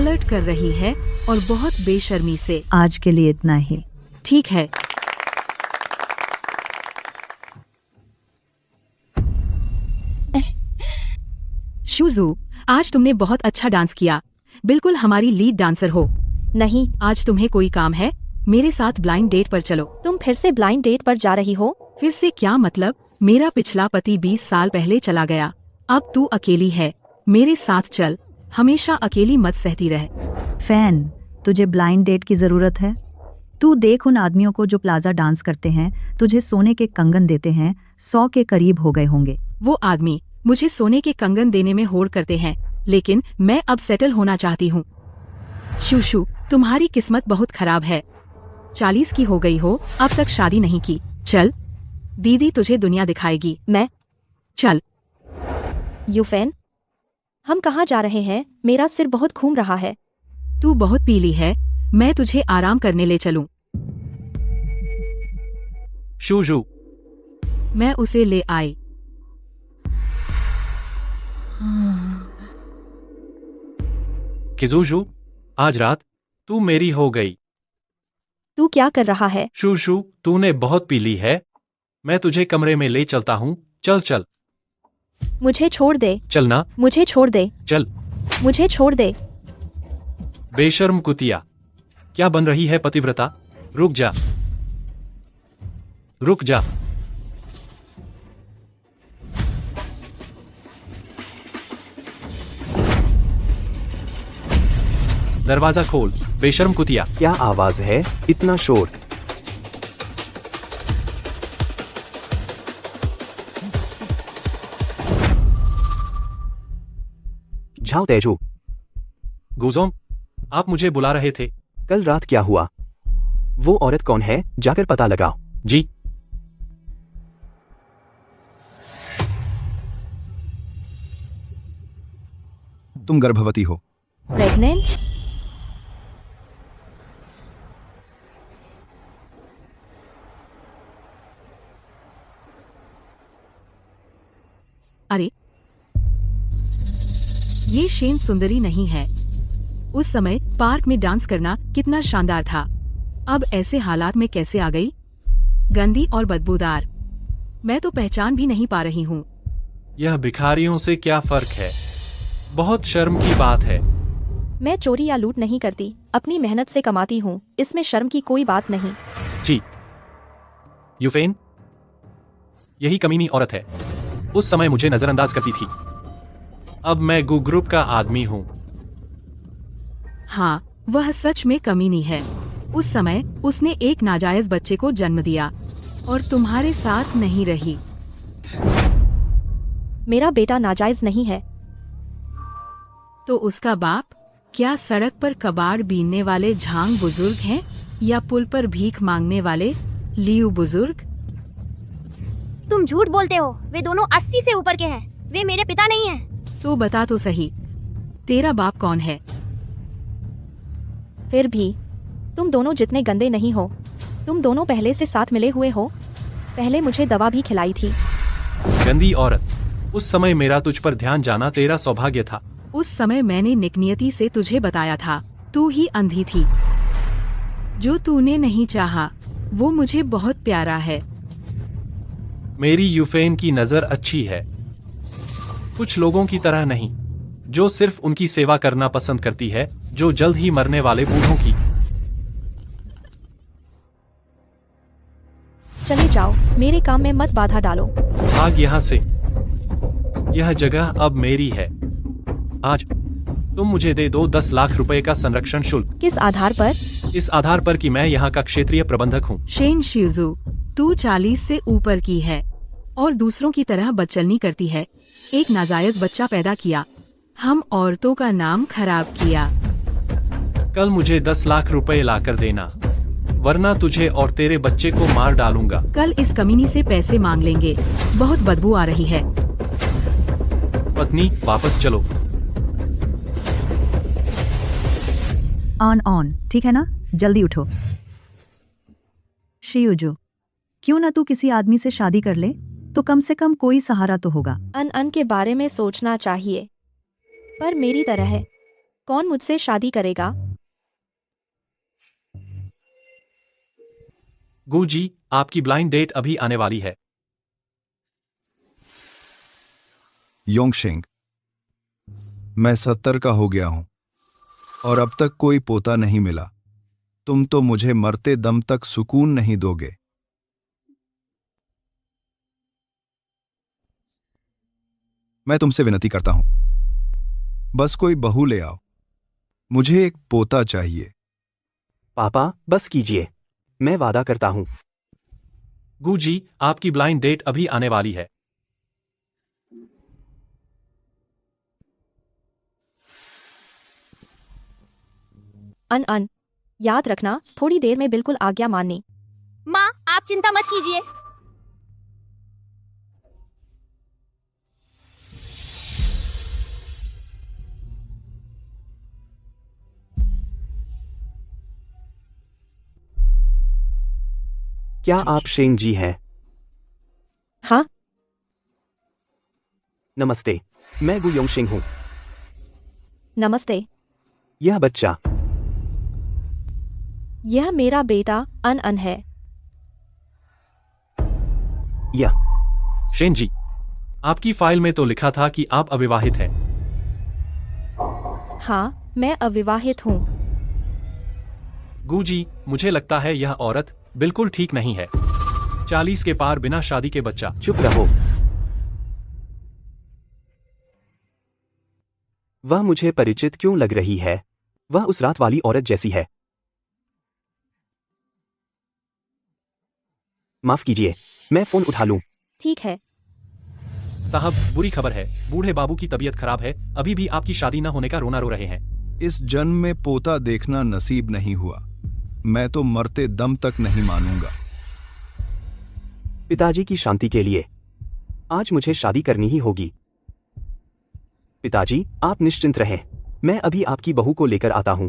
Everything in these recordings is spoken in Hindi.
फ्लर्ट कर रही है और बहुत बेशर्मी से। आज के लिए इतना ही। ठीक है। शुजू, आज तुमने बहुत अच्छा डांस किया। बिल्कुल हमारी लीड डांसर हो। नहीं, आज तुम्हें कोई काम है? मेरे साथ ब्लाइंड डेट पर चलो। तुम फिर से ब्लाइंड डेट पर जा रही हो? फिर से क्या मतलब? मेरा पिछला पति 20 साल पहले चला गया। अब तू अकेली है। मेरे साथ चल। हमेशा अकेली मत सहती रह। फैन, तुझे ब्लाइंड डेट की जरूरत है? तू देख उन आदमियों को जो प्लाजा डांस करते हैं, तुझे सोने के कंगन देते हैं, 100 के करीब हो गए होंगे। वो आदमी मुझे सोने के कंगन देने में होड़ करते हैं, लेकिन मैं अब सेटल होना चाहती हूँ। शूशु, तुम्हारी किस्मत बहुत खराब है। 40 की हो गई हो, अब तक शादी नहीं की। चल, दीदी तुझे दुनिया दिखाएगी। मैं? चल। यूफेन, हम कहाँ जा रहे हैं? मेरा सिर बहुत घूम रहा है। तू बहुत पीली है। मैं तुझे आराम करने ले चलूं। शूजू, मैं उसे ले आई। किजूजू, आज रात तू मेरी हो गई। तू क्या कर रहा है? शूशू, तूने बहुत पी ली है। मैं तुझे कमरे में ले चलता हूँ। चल चल। मुझे छोड़ दे। चलना। मुझे छोड़ दे। चल। मुझे छोड़ दे। बेशर्म कुतिया, क्या बन रही है पतिव्रता? रुक जा, रुक जा। दरवाजा खोल, बेशर्म कुतिया। क्या आवाज है? इतना शोर। जाओ तेजू। गुजोम, आप मुझे बुला रहे थे? कल रात क्या हुआ? वो औरत कौन है? जाकर पता लगाओ। जी। तुम गर्भवती हो। प्रेग्नेंट? अरे, ये शेन सुंदरी नहीं है। उस समय पार्क में डांस करना कितना शानदार था। अब ऐसे हालात में कैसे आ गई? गंदी और बदबूदार। मैं तो पहचान भी नहीं पा रही हूँ। यह भिखारियों से क्या फर्क है? बहुत शर्म की बात है। मैं चोरी या लूट नहीं करती, अपनी मेहनत से कमाती हूँ। इसमें शर्म की कोई बात नहीं। जी। यूफेन, यही कमीनी औरत है। उस समय मुझे नजरअंदाज करती थी। अब मैं गू ग्रुप का आदमी हूँ। हाँ, वह सच में कमीनी है। उस समय उसने एक नाजायज बच्चे को जन्म दिया और तुम्हारे साथ नहीं रही। मेरा बेटा नाजायज नहीं है। तो उसका बाप? क्या सड़क पर कबाड़ बीनने वाले झांग बुजुर्ग हैं या पुल पर भीख मांगने वाले लियू बुजुर्ग? तुम झूठ बोलते हो। वे दोनों 80 से ऊपर के हैं। वे मेरे पिता नहीं हैं। तो बता तो सही, तेरा बाप कौन है? फिर भी तुम दोनों जितने गंदे नहीं हो। तुम दोनों पहले से साथ मिले हुए हो। पहले मुझे दवा भी खिलाई थी। गंदी औरत, उस समय मेरा तुझ पर ध्यान जाना तेरा सौभाग्य था। उस समय मैंने निकनियति से तुझे बताया था। तू ही अंधी थी। जो तूने नहीं चाहा, वो मुझे बहुत प्यारा है। मेरी यूफेन की नजर अच्छी है, कुछ लोगों की तरह नहीं, जो सिर्फ उनकी सेवा करना पसंद करती है, जो जल्द ही मरने वाले बूढ़ों की। चले जाओ, मेरे काम में मत बाधा डालो। भाग यहाँ से। यह जगह अब मेरी है। आज तुम मुझे दे दो 10 लाख रुपए का संरक्षण शुल्क। किस आधार पर? इस आधार पर कि मैं यहाँ का क्षेत्रीय प्रबंधक हूँ। शेन शिजुजू, तू 40 से ऊपर की है और दूसरों की तरह बदचलनी करती है। एक नाजायज बच्चा पैदा किया। हम औरतों का नाम खराब किया। कल मुझे 10 लाख रुपए लाकर देना, वरना तुझे और तेरे बच्चे को मार डालूंगा। कल इस कमीनी से पैसे मांग लेंगे। बहुत बदबू आ रही है। पत्नी, वापस चलो। ऑन, ठीक है ना? जल्दी उठो। शियुजू, क्यों ना तू किसी आदमी से शादी कर ले, तो कम से कम कोई सहारा तो होगा। अन के बारे में सोचना चाहिए, पर मेरी तरह है कौन मुझसे शादी करेगा? गू जी, आपकी ब्लाइंड डेट अभी आने वाली है। योंगशेंग, मैं 70 का हो गया हूं और अब तक कोई पोता नहीं मिला। तुम तो मुझे मरते दम तक सुकून नहीं दोगे। मैं तुमसे विनती करता हूं, बस कोई बहू ले आओ। मुझे एक पोता चाहिए। पापा बस कीजिए, मैं वादा करता हूँ। गू जी, आपकी ब्लाइंड डेट अभी आने वाली है। अन याद रखना, थोड़ी देर में बिल्कुल आज्ञा माननी। माँ, आप चिंता मत कीजिए। क्या आप शेंग जी हैं? हाँ, नमस्ते, मैं गु योंगशेंग हूँ। नमस्ते। यह बच्चा यह मेरा बेटा अन है। यह शेन जी, आपकी फाइल में तो लिखा था कि आप अविवाहित हैं। हाँ, मैं अविवाहित हूँ। गू जी, मुझे लगता है यह औरत बिल्कुल ठीक नहीं है। 40 के पार बिना शादी के बच्चा। चुप रहो। वह मुझे परिचित क्यों लग रही है? वह उस रात वाली औरत जैसी है। माफ कीजिए, मैं फोन उठा लूं। ठीक है। साहब, बुरी खबर है, बूढ़े बाबू की तबीयत खराब है, अभी भी आपकी शादी न होने का रोना रो रहे हैं। इस जन्म में पोता देखना नसीब नहीं हुआ। मैं तो मरते दम तक नहीं मानूंगा। पिताजी की शांति के लिए आज मुझे शादी करनी ही होगी। पिताजी, आप निश्चिंत रहें, मैं अभी आपकी बहू को लेकर आता हूं।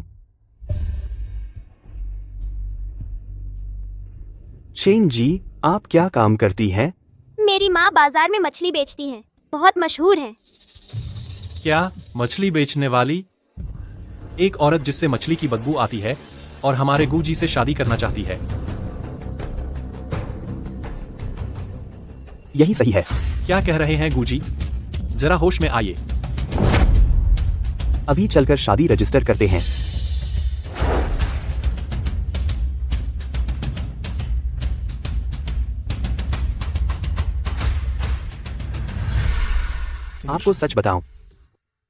शेन जी, आप क्या काम करती हैं? मेरी माँ बाजार में मछली बेचती हैं, बहुत मशहूर हैं। क्या मछली बेचने वाली? एक औरत जिससे मछली की बदबू आती है और हमारे गू जी से शादी करना चाहती है। यही सही है। क्या कह रहे हैं गू जी? जरा होश में आइए। अभी चलकर शादी रजिस्टर करते हैं। आपको सच बताऊं,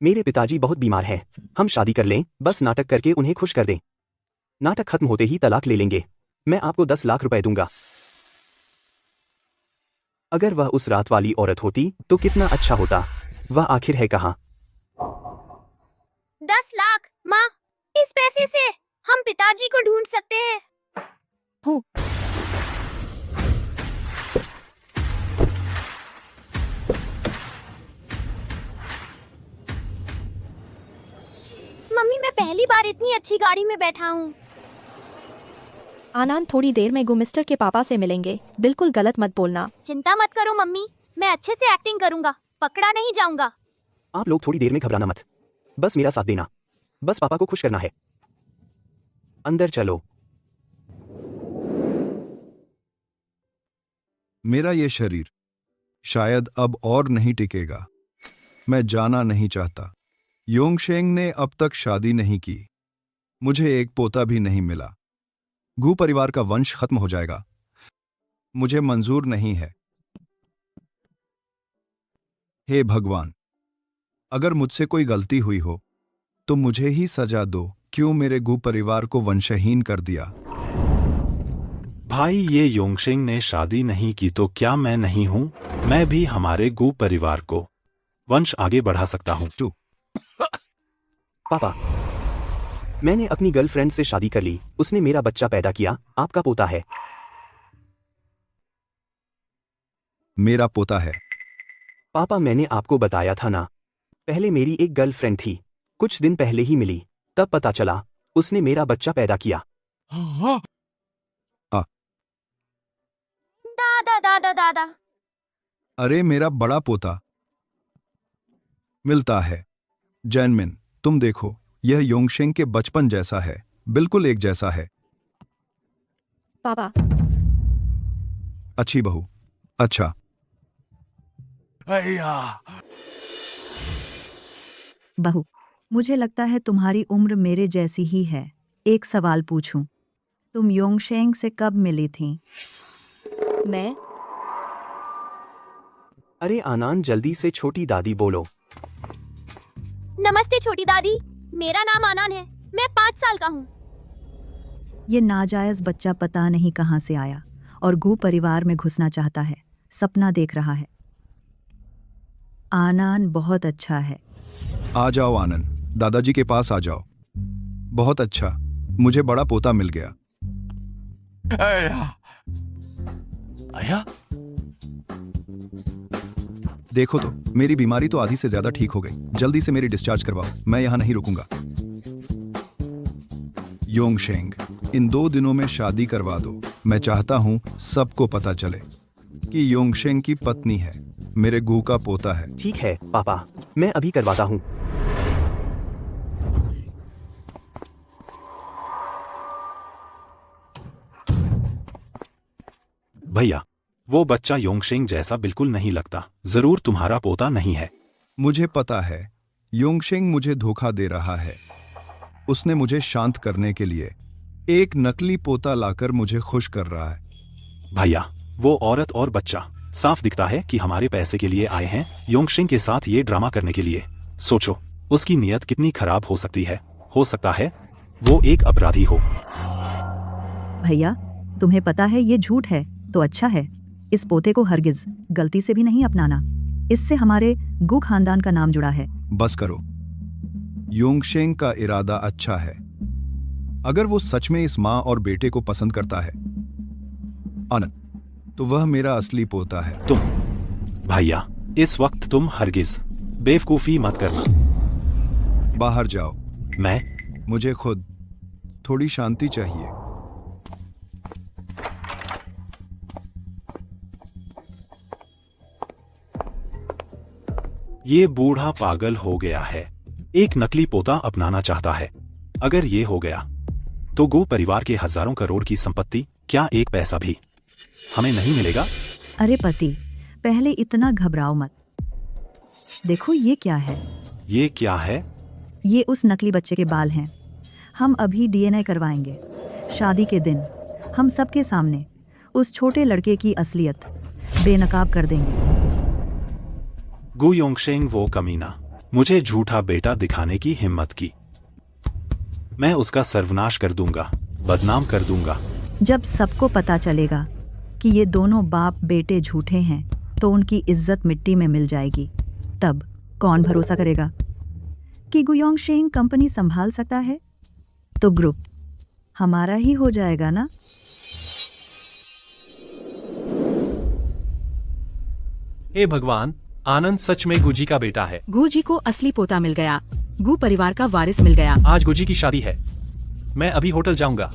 मेरे पिताजी बहुत बीमार हैं। हम शादी कर लें, बस नाटक करके उन्हें खुश कर दें। नाटक खत्म होते ही तलाक ले लेंगे। मैं आपको 10 लाख रुपए दूंगा। अगर वह उस रात वाली औरत होती तो कितना अच्छा होता। वह आखिर है कहाँ? 10 लाख? माँ, इस पैसे से हम पिताजी को ढूंढ सकते हैं। हूँ। मम्मी, मैं पहली बार इतनी अच्छी गाड़ी में बैठा हूँ। आनंद, थोड़ी देर में गु मिस्टर के पापा से मिलेंगे, बिल्कुल गलत मत बोलना। चिंता मत करो मम्मी, मैं अच्छे से एक्टिंग करूंगा, पकड़ा नहीं जाऊंगा। आप लोग थोड़ी देर में घबराना मत, बस मेरा साथ देना। बस पापा को खुश करना है। अंदर चलो। मेरा ये शरीर शायद अब और नहीं टिकेगा। मैं जाना नहीं चाहता। योंगशेंग ने अब तक शादी नहीं की। मुझे एक पोता भी नहीं मिला। गू परिवार का वंश खत्म हो जाएगा। मुझे मंजूर नहीं है। हे भगवान, अगर मुझसे कोई गलती हुई हो तो मुझे ही सजा दो। क्यों मेरे गू परिवार को वंशहीन कर दिया? भाई, ये योंगशेंग ने शादी नहीं की तो क्या मैं नहीं हूं? मैं भी हमारे गू परिवार को वंश आगे बढ़ा सकता हूं। पापा, मैंने अपनी गर्लफ्रेंड से शादी कर ली। उसने मेरा बच्चा पैदा किया। आपका पोता है। मेरा पोता है। पापा, मैंने आपको बताया था ना, पहले मेरी एक गर्लफ्रेंड थी, कुछ दिन पहले ही मिली, तब पता चला उसने मेरा बच्चा पैदा किया। दादा दादा दादा। अरे, मेरा बड़ा पोता मिलता है। जैनमिन, तुम देखो, यह योंगशेंग के बचपन जैसा है, बिल्कुल एक जैसा है। पापा, अच्छी बहू। अच्छा, बहू, मुझे लगता है तुम्हारी उम्र मेरे जैसी ही है। एक सवाल पूछूं, तुम योंगशेंग से कब मिली थी? मैं अरे आनंद, जल्दी से छोटी दादी बोलो। नमस्ते छोटी दादी, मेरा नाम आनंद है, मैं 5 साल का हूँ। ये नाजायज बच्चा पता नहीं कहाँ से आया और गू परिवार में घुसना चाहता है, सपना देख रहा है। आनंद बहुत अच्छा है। आ जाओ आनंद, दादाजी के पास आ जाओ। बहुत अच्छा, मुझे बड़ा पोता मिल गया। देखो तो, मेरी बीमारी तो आधी से ज्यादा ठीक हो गई। जल्दी से मेरी डिस्चार्ज करवाओ, मैं यहां नहीं रुकूंगा। योंगशेंग, इन 2 दिनों में शादी करवा दो। मैं चाहता हूं सबको पता चले कि योंगशेंग की पत्नी है, मेरे गू का पोता है। ठीक है पापा, मैं अभी करवाता हूँ। भैया, वो बच्चा योंगशेंग जैसा बिल्कुल नहीं लगता। जरूर तुम्हारा पोता नहीं है। मुझे पता है, योंगशेंग मुझे धोखा दे रहा है। उसने मुझे शांत करने के लिए एक नकली पोता लाकर मुझे खुश कर रहा है। भैया, वो औरत और बच्चा साफ दिखता है कि हमारे पैसे के लिए आए हैं योंगशेंग के साथ ये ड्रामा करने के लिए। सोचो, उसकी नीयत कितनी खराब हो सकती है। हो सकता है वो एक अपराधी हो। भैया, तुम्हें पता है ये झूठ है तो अच्छा है। इस पोते को हरगिज गलती से भी नहीं अपनाना। इससे हमारे गू खानदान का नाम जुड़ा है। बस करो, योंगशेंग का इरादा अच्छा है। अगर वो सच में इस माँ और बेटे को पसंद करता है आनंद, तो वह मेरा असली पोता है। तुम भैया, इस वक्त तुम हरगिज बेवकूफी मत करना। बाहर जाओ, मैं मुझे खुद थोड़ी शांति चाहिए। ये बूढ़ा पागल हो गया है। एक नकली पोता अपनाना चाहता है। अगर ये हो गया तो गो परिवार के हजारों करोड़ की संपत्ति, क्या एक पैसा भी हमें नहीं मिलेगा। अरे पति, पहले इतना घबराओ मत। देखो ये क्या है। ये क्या है? ये उस नकली बच्चे के बाल हैं। हम अभी डीएनए करवाएंगे। शादी के दिन हम सबके सामने उस छोटे लड़के की असलियत बेनकाब कर देंगे। गु योंगशेंग वो कमीना, मुझे झूठा बेटा दिखाने की हिम्मत की। मैं उसका सर्वनाश कर दूंगा, बदनाम कर दूंगा। जब सबको पता चलेगा कि ये दोनों बाप बेटे झूठे हैं तो उनकी इज्जत मिट्टी में मिल जाएगी। तब कौन भरोसा करेगा कि गु योंगशेंग कंपनी संभाल सकता है? तो ग्रुप हमारा ही हो जाएगा ना। हे भगवान, आनंद सच में गुजी का बेटा है। गू जी को असली पोता मिल गया। गू परिवार का वारिस मिल गया। आज गुजी की शादी है। मैं अभी होटल जाऊंगा,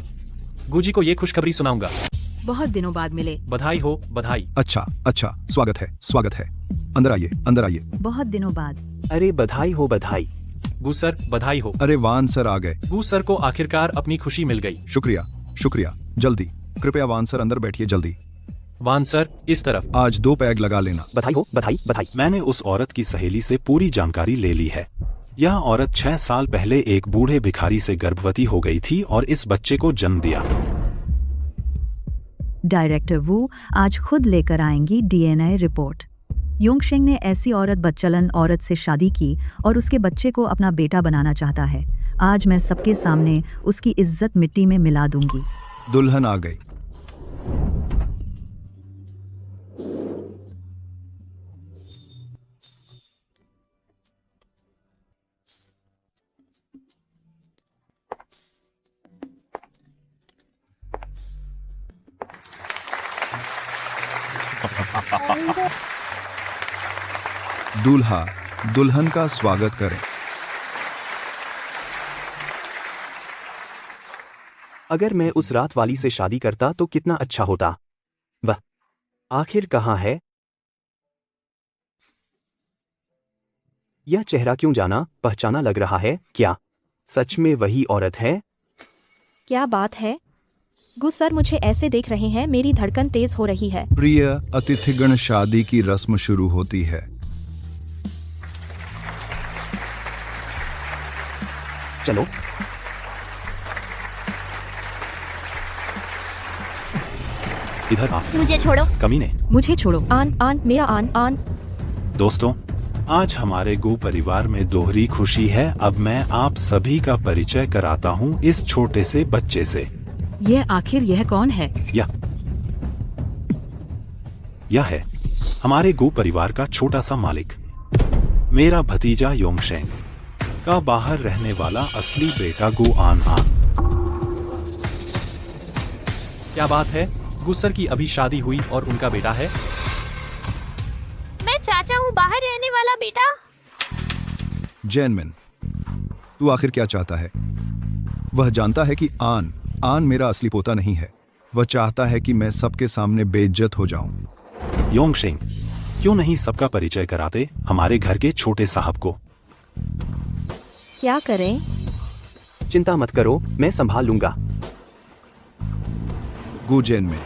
गुजी को ये खुशखबरी सुनाऊंगा। बहुत दिनों बाद मिले। बधाई हो, बधाई। अच्छा अच्छा, स्वागत है, स्वागत है। अंदर आइए, अंदर आइए। बहुत दिनों बाद। अरे बधाई हो, बधाई। गू सर, बधाई हो। अरे वान सर आ गए। गू सर को आखिरकार अपनी खुशी मिल गई। शुक्रिया शुक्रिया। जल्दी, कृपया वान सर अंदर बैठिए, जल्दी। वान सर, इस तरफ। आज 2 पैग लगा लेना। बधाई हो, बधाई, बधाई। मैंने उस औरत की सहेली से पूरी जानकारी ले ली है। यह औरत 6 साल पहले एक बूढ़े भिखारी से गर्भवती हो गई थी और इस बच्चे को जन्म दिया। डायरेक्टर वू आज खुद लेकर आएंगी डीएनए रिपोर्ट। योंगशेंग ने ऐसी औरत बच्चलन औरत से शादी की और उसके बच्चे को अपना बेटा बनाना चाहता है। आज मैं सबके सामने उसकी इज्जत मिट्टी में मिला दूंगी। दुल्हन आ गई। दूल्हा दुल्हन का स्वागत करें। अगर मैं उस रात वाली से शादी करता तो कितना अच्छा होता। वह आखिर कहाँ है? यह चेहरा क्यों जाना पहचाना लग रहा है? क्या सच में वही औरत है? क्या बात है? गु सर मुझे ऐसे देख रहे हैं, मेरी धड़कन तेज हो रही है। प्रिय अतिथिगण, शादी की रस्म शुरू होती है। चलो। इधर आ, मुझे छोड़ो। कमीने। मुझे छोड़ो। आन मेरा आन। दोस्तों, आज हमारे गो परिवार में दोहरी खुशी है। अब मैं आप सभी का परिचय कराता हूँ इस छोटे से बच्चे से। यह कौन है? यह है हमारे गो परिवार का छोटा सा मालिक, मेरा भतीजा योंगशेंग का बाहर रहने वाला असली बेटा गो आन। क्या बात है? गुस्सर की अभी शादी हुई और उनका बेटा है। मैं चाचा हूँ, बाहर रहने वाला बेटा। जैनमिन, तू आखिर क्या चाहता है? वह जानता है कि आन मेरा असली पोता नहीं है। वह चाहता है कि मैं सबके सामने बेइज्जत हो जाऊं। योंगशेंग, क्यों नहीं सबका परिचय कराते हमारे घर के छोटे साहब को? क्या करें? चिंता मत करो, मैं संभाल लूंगा। गु जैनमिन,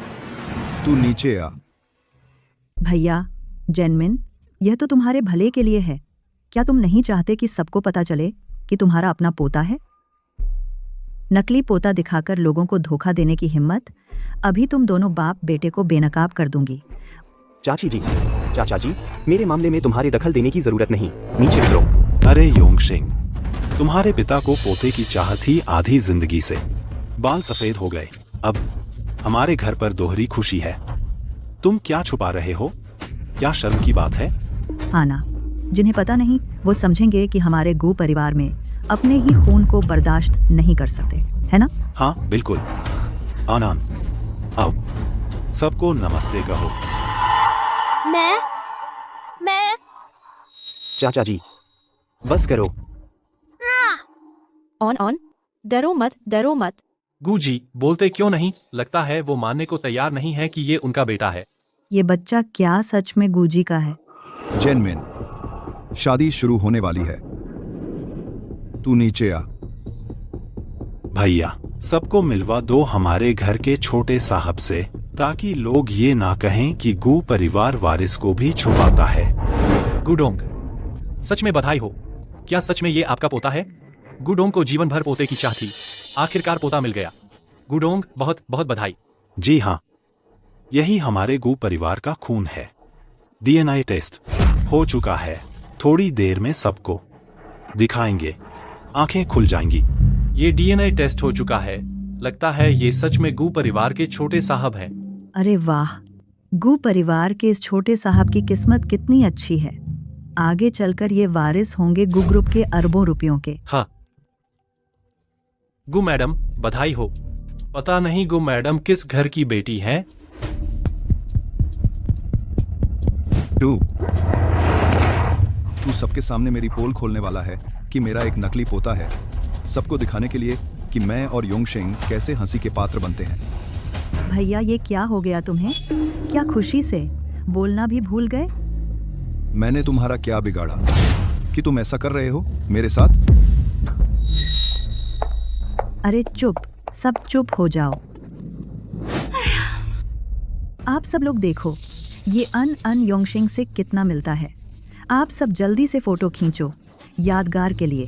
तू नीचे आ। भैया जैनमिन, यह तो तुम्हारे भले के लिए है। क्या तुम नहीं चाहते कि सबको पता चले कि तुम्हारा अपना पोता है? नकली पोता दिखाकर लोगों को धोखा देने की हिम्मत? अभी तुम दोनों बाप बेटे को बेनकाब कर दूंगी। चाचा जी, मेरे मामले में तुम्हारे दखल देने की जरूरत नहीं, नीचे उतरो। अरे योंगशेंग, तुम्हारे पिता को पोते की चाहत थी आधी जिंदगी से। बाल सफेद हो गए, अब हमारे घर पर दोहरी खुशी है। तुम क्या छुपा रहे हो? क्या शर्म की बात है? आना, जिन्हें पता नहीं वो समझेंगे कि हमारे गो परिवार में अपने ही खून को बर्दाश्त नहीं कर सकते, है ना? हाँ बिल्कुल। आनंद, आओ, सबको नमस्ते कहो। मैं चाचा जी, बस करो। ऑन डरो मत। गुजी, बोलते क्यों नहीं? लगता है वो मानने को तैयार नहीं है कि ये उनका बेटा है। ये बच्चा क्या सच में गूजी का है? जैनमिन, शादी शुरू होने वाली है। तू नीचे आ। भैया, सबको मिलवा दो हमारे घर के छोटे साहब से, ताकि लोग ये ना कहें कि गू परिवार वारिस को भी छुपाता है। गुडोंग, सच में बधाई हो। क्या सच में ये आपका पोता है? गुडोंग को जीवन भर पोते की चाह थी, आखिरकार पोता मिल गया। गुडोंग, बहुत बहुत बधाई। जी हाँ, यही हमारे गू परिवार का खून है। डीएनए टेस्ट हो चुका है, थोड़ी देर में सबको दिखाएंगे, आंखें खुल जाएंगी। ये डीएनए टेस्ट हो चुका है। लगता है ये सच में गू परिवार के छोटे साहब हैं। अरे वाह, गू परिवार के इस छोटे साहब की किस्मत कितनी अच्छी है। आगे चलकर ये वारिस होंगे गू ग्रुप के अरबों रुपयों के। हाँ गु मैडम, बधाई हो। पता नहीं गु मैडम किस घर की बेटी हैं। तू सबके सामने मेरी पोल खोलने वाला है कि मेरा एक नकली पोता है, सबको दिखाने के लिए कि मैं और योंगशेंग कैसे हंसी के पात्र बनते हैं। भैया, ये क्या हो गया तुम्हें? क्या खुशी से बोलना भी भूल गए? मैंने तुम्हारा क्या बिगाड़ा कि तुम ऐसा कर रहे हो मेरे साथ? अरे चुप, सब चुप हो जाओ। आप सब लोग देखो, ये अन योंगशेंग से कितना मिलता है। आप सब जल्दी से फोटो खींचो, यादगार के लिए।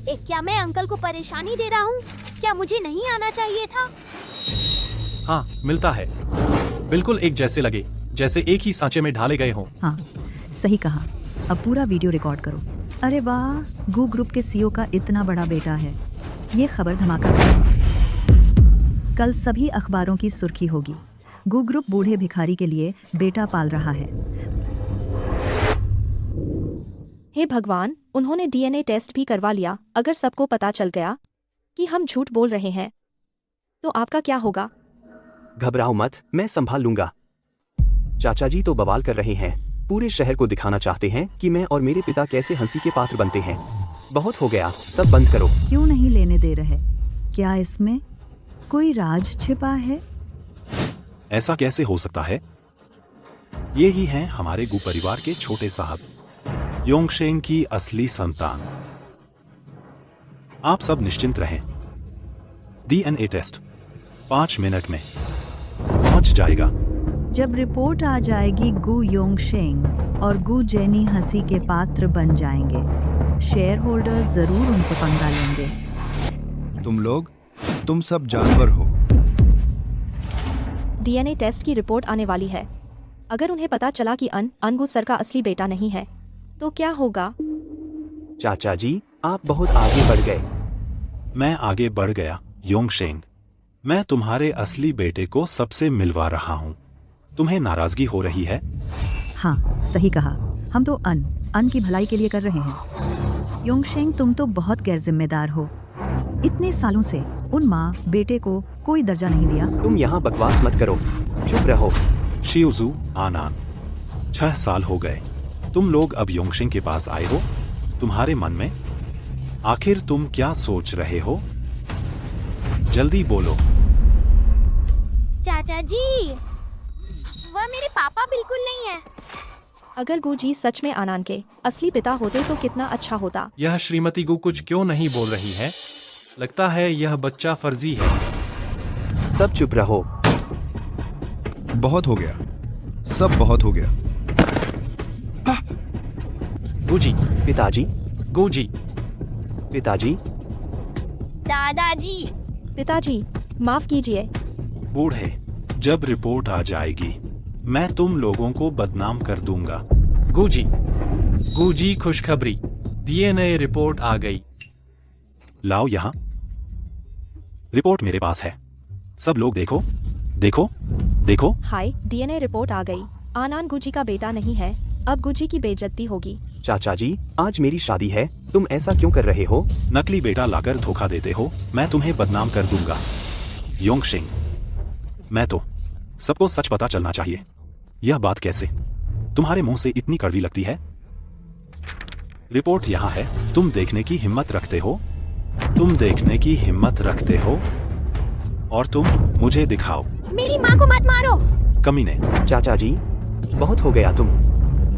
क्या मैं अंकल को परेशानी दे रहा हूँ? क्या मुझे नहीं आना चाहिए था? हाँ, मिलता है। बिल्कुल एक जैसे लगे, जैसे एक ही सांचे में ढाले गए हों। हाँ, सही कहा। अब पूरा वीडियो रिकॉर्ड करो। अरे वाह, गू ग्रुप के सीईओ का इतना बड़ा बेटा है। ये खबर धमाका है। कल सभी अखबारों की सुर्खी होगी। गू ग्रुप बूढ़े भिखारी के लिए बेटा पाल रहा है। हे भगवान, उन्होंने डीएनए टेस्ट भी करवा लिया। अगर सबको पता चल गया कि हम झूठ बोल रहे हैं तो आपका क्या होगा? घबराओ मत, मैं संभाल लूंगा। चाचा जी तो बवाल कर रहे हैं, पूरे शहर को दिखाना चाहते हैं कि मैं और मेरे पिता कैसे हंसी के पात्र बनते हैं। बहुत हो गया, सब बंद करो। क्यों नहीं लेने दे रहे? क्या इसमें कोई राज छिपा है? ऐसा कैसे हो सकता है? ये ही हैं हमारे गू परिवार के छोटे साहब, योंगशेंग की असली संतान। आप सब निश्चिंत रहें। डीएनए टेस्ट 5 मिनट में पहुंच जाएगा। जब रिपोर्ट आ जाएगी गु योंगशेंग और गु जेनी हंसी के पात्र बन जाएंगे। शेयर होल्डर्स जरूर उनसे पंगा लेंगे। तुम सब जानवर हो। डीएनए टेस्ट की रिपोर्ट आने वाली है। अगर उन्हें पता चला कि अनगु सर का असली बेटा नहीं है तो क्या होगा? चाचा जी, आप बहुत आगे बढ़ गए। मैं आगे बढ़ गया योंगशेंग। मैं तुम्हारे असली बेटे को सबसे मिलवा रहा हूँ। तुम्हें नाराजगी हो रही है? हाँ, सही कहा। हम तो अन की भलाई के लिए कर रहे हैं। योंगशेंग, तुम तो बहुत गैर जिम्मेदार हो। इतने सालों से उन माँ बेटे को कोई दर्जा नहीं दिया। तुम यहाँ बकवास मत करो, चुप रहो। शियुजू, आनान, 6 साल हो गए। तुम लोग अब योंगशेंग के पास आए हो। तुम्हारे मन में आखिर तुम क्या सोच रहे हो? जल्दी बोलो। चाचा जी, वह मेरे पापा बिल्कुल नहीं है। अगर गु जी सच में आनान के असली पिता होते तो कितना अच्छा होता। यह श्रीमती गु कुछ क्यों नहीं बोल रही है? लगता है यह बच्चा फर्जी है। सब चुप रहो। बहुत हो गया, सब बहुत हो गया। गुजी, पिताजी, गुजी, पिताजी, दादाजी, पिताजी माफ कीजिए। बूढ़े, जब रिपोर्ट आ जाएगी मैं तुम लोगों को बदनाम कर दूंगा। गुजी, गुजी, खुशखबरी, डीएनए रिपोर्ट आ गई। लाओ यहाँ। रिपोर्ट मेरे पास है। सब लोग देखो, देखो, देखो। हाय, डीएनए रिपोर्ट आ गई। आनान गुजी का बेटा नहीं है। अब गुजी की बेइज्जती होगी। चाचा जी, आज मेरी शादी है, तुम ऐसा क्यों कर रहे हो? नकली बेटा लाकर धोखा देते हो। मैं तुम्हें बदनाम कर दूंगा। योंगशेंग, मैं तो सबको सच पता चलना चाहिए। यह बात कैसे तुम्हारे मुंह से इतनी कड़वी लगती है? रिपोर्ट यहाँ है। तुम देखने की हिम्मत रखते हो? तुम देखने की हिम्मत रखते हो? और तुम मुझे दिखाओ। मेरी माँ को मत मारो। कमीने, चाचा जी, बहुत हो गया। तुम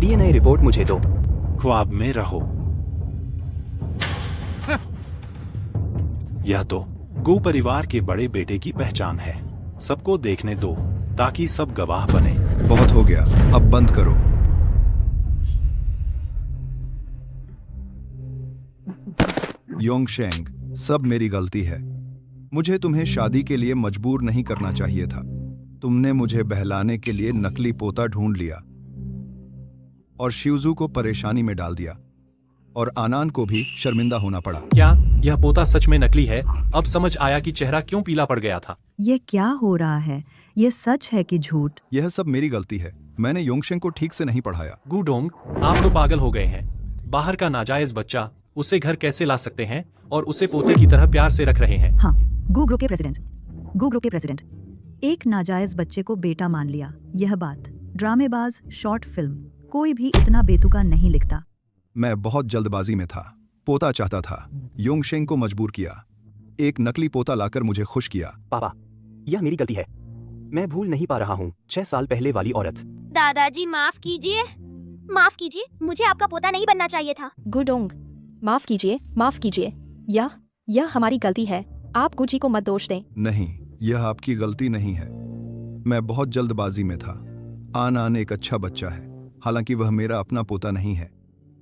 डीएनए रिपोर्ट मुझे दो। ख्वाब में रहो। यह तो गु परिवार के बड़े बेटे की पहचान है। सबको देखने दो ताकि सब गवाह बने। बहुत हो गया, अब बंद करो। योंगशेंग, सब मेरी गलती है। मुझे तुम्हें शादी के लिए मजबूर नहीं करना चाहिए था। तुमने मुझे बहलाने के लिए नकली पोता ढूंढ लिया और शियुजू को परेशानी में डाल दिया और आनान को भी शर्मिंदा होना पड़ा। क्या यह पोता सच में नकली है? अब समझ आया कि चेहरा क्यों पीला पड़ गया था। ये क्या हो रहा है? ये सच है कि झूठ? यह सब मेरी गलती है। मैंने योंगशेंग को ठीक से नहीं पढ़ाया। गुडोंग, आप तो पागल हो गए हैं। बाहर का नाजायज बच्चा उसे घर कैसे ला सकते हैं और उसे पोते की तरह प्यार से रख रहे हैं? हाँ, गु ग्रुप के प्रेसिडेंट एक नाजायज बच्चे को बेटा मान लिया। यह बात ड्रामेबाज, शॉर्ट फिल्म, कोई भी इतना बेतुका नहीं लिखता। मैं बहुत जल्दबाजी में था। पोता चाहता था, योंगशेंग को मजबूर किया। एक नकली पोता लाकर मुझे खुश किया। पापा, यह मेरी गलती है। मैं भूल नहीं पा रहा हूँ 6 साल पहले वाली औरत। दादाजी माफ कीजिए, माफ कीजिए। मुझे आपका पोता नहीं बनना चाहिए था। गुडोंग, माफ कीजिए, माफ कीजिए। यह हमारी गलती है। आप गुजी को मत दोष दें। नहीं, यह आपकी गलती नहीं है। मैं बहुत जल्दबाजी में था। आन एक अच्छा बच्चा है, हालांकि वह मेरा अपना पोता नहीं है।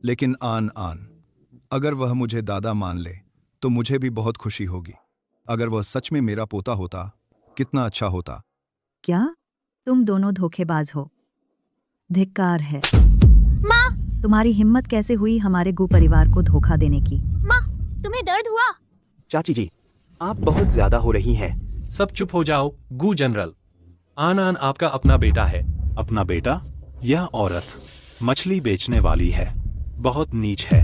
लेकिन आन अगर वह मुझे दादा मान ले तो मुझे भी बहुत खुशी होगी। अगर वह सच में मेरा पोता होता, कितना अच्छा होता। क्या तुम दोनों धोखेबाज हो? धिक्कार है। माँ, तुम्हारी हिम्मत कैसे हुई हमारे गु परिवार को धोखा देने की? माँ, तुम्हें दर्द हुआ? चाची जी, आप बहुत ज्यादा हो रही हैं। सब चुप हो जाओ। गु जनरल, आनान आपका अपना बेटा है। अपना बेटा? यह औरत मछली बेचने वाली है, बहुत नीच है।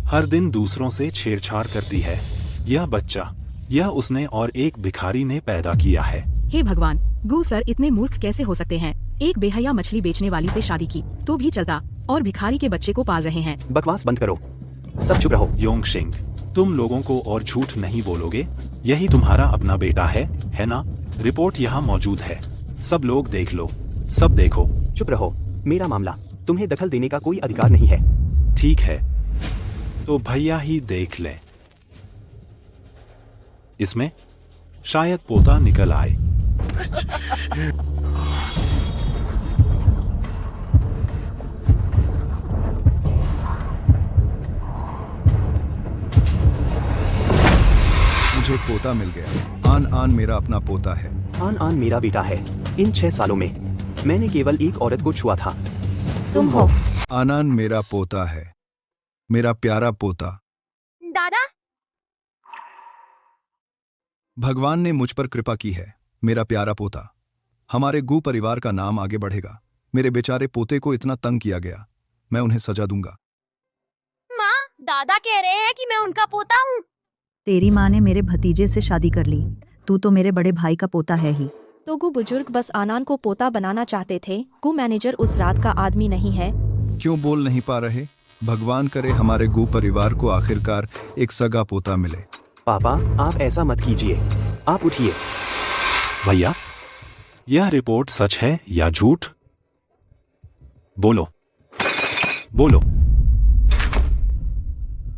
हर दिन दूसरों से छेड़छाड़ करती है। यह बच्चा, यह उसने और एक भिखारी ने पैदा किया है। हे भगवान, गु सर इतने मूर्ख कैसे हो सकते हैं? एक बेहया मछली बेचने वाली से शादी की तो भी चलता, और भिखारी के बच्चे को पाल रहे हैं। बकवास बंद करो, सब चुप रहो। योंगशेंग, तुम लोगों को और झूठ नहीं बोलोगे? यही तुम्हारा अपना बेटा है ना? रिपोर्ट यहाँ मौजूद है, सब लोग देख लो, सब देखो। चुप रहो, मेरा मामला, तुम्हें दखल देने का कोई अधिकार नहीं है। ठीक है, तो भैया ही देख ले। इसमें शायद पोता निकल आए। मुझे पोता मिल गया। आन आन मेरा अपना पोता है। आन आन मेरा बेटा है। इन 6 सालों में मैंने केवल एक औरत को छुआ था। तुम हो। आनान मेरा पोता है, मेरा प्यारा पोता। दादा, भगवान ने मुझ पर कृपा की है, मेरा प्यारा पोता। हमारे गू परिवार का नाम आगे बढ़ेगा। मेरे बेचारे पोते को इतना तंग किया गया, मैं उन्हें सजा दूंगा। माँ, दादा कह रहे हैं कि मैं उनका पोता हूँ। तेरी माँ ने मेरे भतीजे से शादी कर ली। तू तो मेरे बड़े भाई का पोता है ही। तो गु बुजुर्ग बस आनान को पोता बनाना चाहते थे। गु मैनेजर उस रात का आदमी नहीं है। क्यों बोल नहीं पा रहे? भगवान करे हमारे गू परिवार को आखिरकार एक सगा पोता मिले। पापा, आप ऐसा मत कीजिए। आप उठिए। भैया, यह रिपोर्ट सच है या झूठ? बोलो, बोलो।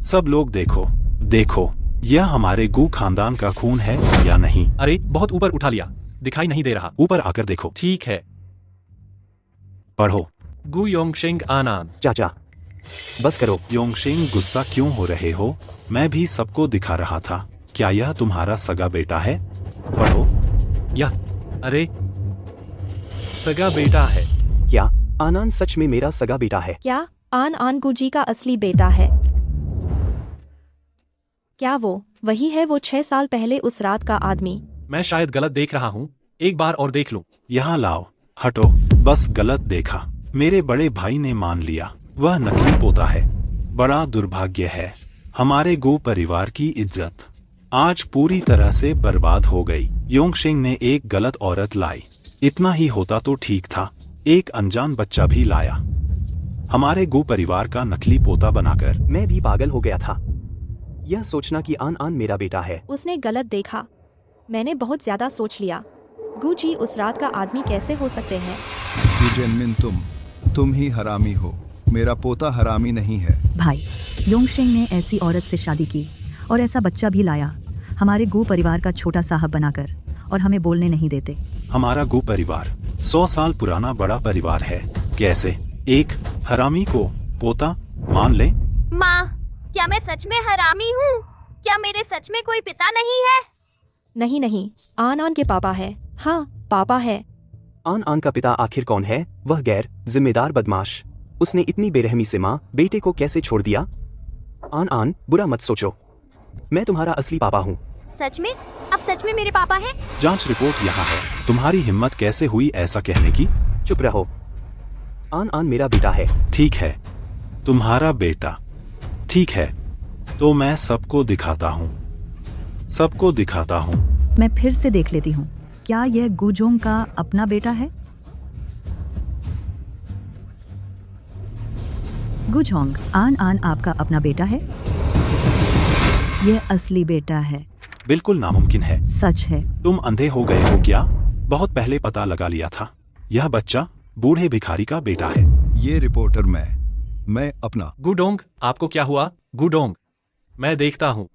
सब लोग देखो, देखो, यह हमारे गू खानदान का खून है या नहीं? अरे बहुत ऊपर उठा लिया, दिखाई नहीं दे रहा। ऊपर आकर देखो। ठीक है। पढ़ो। गु योंगशेंग आनान। चाचा, बस करो। योंगशेंग, गुस्सा क्यों हो रहे हो? मैं भी सबको दिखा रहा था। क्या यह तुम्हारा सगा बेटा है? पढ़ो। यह, अरे सगा बेटा है। क्या आनान सच में मेरा सगा बेटा है? क्या आन आन गु जी का असली बेटा है? क्या वो वही है, वो 6 साल पहले उस रात का आदमी? मैं शायद गलत देख रहा हूँ, एक बार और देख लूं। यहाँ लाओ। हटो, बस गलत देखा। मेरे बड़े भाई ने मान लिया, वह नकली पोता है। बड़ा दुर्भाग्य है। हमारे गो परिवार की इज्जत आज पूरी तरह से बर्बाद हो गई। योंगशेंग ने एक गलत औरत लाई। इतना ही होता तो ठीक था, एक अनजान बच्चा भी लाया, हमारे गो परिवार का नकली पोता बनाकर। मैं भी पागल हो गया था, यह सोचना कि आन आन मेरा बेटा है। उसने गलत देखा। मैंने बहुत ज्यादा सोच लिया। गु जी उस रात का आदमी कैसे हो सकते हैं? जेनमिन, तुम ही हरामी हो। मेरा पोता हरामी नहीं है। भाई, योंगशेंग ने ऐसी औरत से शादी की और ऐसा बच्चा भी लाया, हमारे गू परिवार का छोटा साहब बनाकर, और हमें बोलने नहीं देते। हमारा गो परिवार 100 साल पुराना बड़ा परिवार है। कैसे एक हरामी को पोता मान ले? माँ, क्या मैं सच में हरामी हूँ? क्या मेरे सच में कोई पिता नहीं है? नहीं नहीं, आन आन के पापा है। हाँ, पापा है। आन आन का पिता आखिर कौन है? वह गैर जिम्मेदार बदमाश। उसने इतनी बेरहमी से माँ बेटे को कैसे छोड़ दिया? आन आन, बुरा मत सोचो, मैं तुम्हारा असली पापा हूँ। सच में? आप सच में मेरे पापा हैं? जांच रिपोर्ट यहाँ है। तुम्हारी हिम्मत कैसे हुई ऐसा कहने की? चुप रहो। आन आन मेरा बेटा है। ठीक है, तुम्हारा बेटा। ठीक है, तो मैं सबको दिखाता हूँ, सबको दिखाता हूँ। मैं फिर से देख लेती हूँ, क्या यह गुजोंग का अपना बेटा है? गुजोंग, आन आन आपका अपना बेटा है? यह असली बेटा है। बिल्कुल नामुमकिन है। सच है। तुम अंधे हो गए हो क्या? बहुत पहले पता लगा लिया था। यह बच्चा बूढ़े भिखारी का बेटा है। ये रिपोर्टर मैं अपना। गुडोंग, आपको क्या हुआ? गुडोंग, मैं देखता हूँ।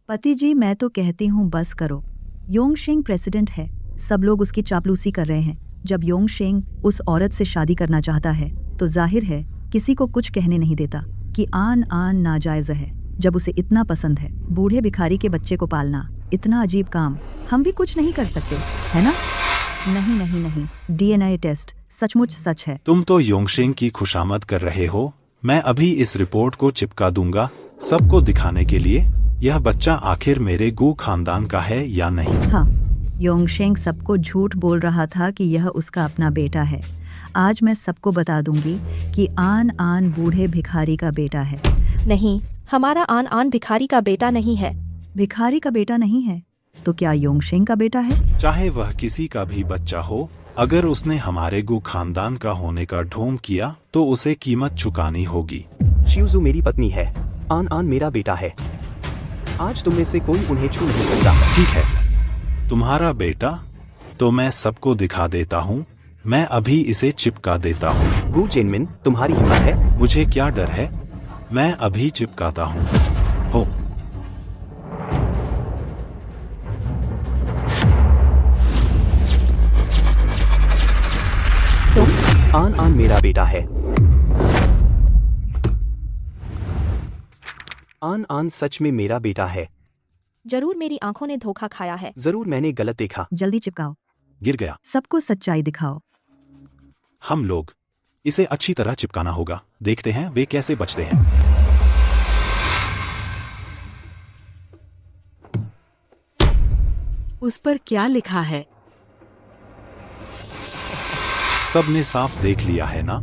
पति जी, मैं तो कहती हूँ बस करो। योंगशेंग प्रेसिडेंट है, सब लोग उसकी चापलूसी कर रहे हैं। जब योंगशेंग उस औरत से शादी करना चाहता है तो जाहिर है किसी को कुछ कहने नहीं देता कि आन आन नाजायज है। जब उसे इतना पसंद है बूढ़े भिखारी के बच्चे को पालना, इतना अजीब काम, हम भी कुछ नहीं कर सकते, है ना? नहीं नहीं नहीं, DNA टेस्ट सचमुच सच है। तुम तो योंगशेंग की खुशामद कर रहे हो। मैं अभी इस रिपोर्ट को चिपका दूंगा सबको दिखाने के लिए, यह बच्चा आखिर मेरे गू खानदान का है या नहीं। हाँ, योंगशेंग सबको झूठ बोल रहा था कि यह उसका अपना बेटा है। आज मैं सबको बता दूंगी कि आन आन बूढ़े भिखारी का बेटा है। नहीं, हमारा आन आन भिखारी का बेटा नहीं है। भिखारी का बेटा नहीं है तो क्या योंगशेंग का बेटा है? चाहे वह किसी का भी बच्चा हो, अगर उसने हमारे गू खानदान का होने का ढोंग किया तो उसे कीमत चुकानी होगी। शिवजू मेरी पत्नी है, आन आन मेरा बेटा है। आज तुम में से कोई उन्हें छू नहीं सकता। ठीक है, तुम्हारा बेटा तो मैं सबको दिखा देता हूँ। मैं अभी इसे चिपका देता हूँ। गू जेनमिन, तुम्हारी हिम्मत है? मुझे क्या डर है, मैं अभी चिपकाता हूँ। हो, आन आन मेरा बेटा है। आन आन सच में मेरा बेटा है। जरूर मेरी आंखों ने धोखा खाया है। जरूर मैंने गलत देखा। जल्दी चिपकाओ, गिर गया। सबको सच्चाई दिखाओ। हम लोग इसे अच्छी तरह चिपकाना होगा। देखते हैं वे कैसे बचते हैं। उस पर क्या लिखा है? सबने साफ देख लिया है ना,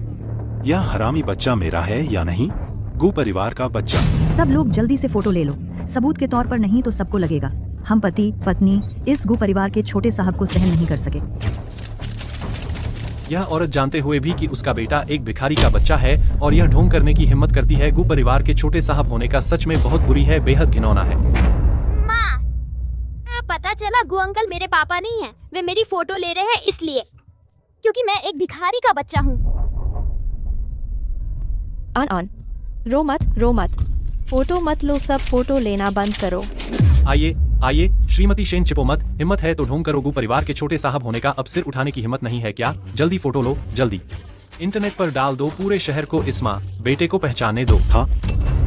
यह हरामी बच्चा मेरा है या नहीं? गू परिवार का बच्चा। सब लोग जल्दी से फोटो ले लो, सबूत के तौर पर, नहीं तो सबको लगेगा हम पति पत्नी इस गू परिवार के छोटे साहब को सहन नहीं कर सके। यह औरत जानते हुए भी कि उसका बेटा एक भिखारी का बच्चा है और यह ढोंग करने की हिम्मत करती है गू परिवार के छोटे साहब होने का सच में बहुत बुरी है, बेहद घिनौना है। माँ, पता चला गु अंकल मेरे पापा नहीं है, वे मेरी फोटो ले रहे हैं इसलिए, क्योंकि मैं एक भिखारी का बच्चा हूँ। आन रो मत, फोटो मत लो, सब फोटो लेना बंद करो। आइए श्रीमती शेन चिपो मत, हिम्मत है तो ढोंग करो। गू परिवार के छोटे साहब होने का अब सिर उठाने की हिम्मत नहीं है क्या? जल्दी फोटो लो, जल्दी इंटरनेट पर डाल दो, पूरे शहर को इस माँ बेटे को पहचाने दो। हाँ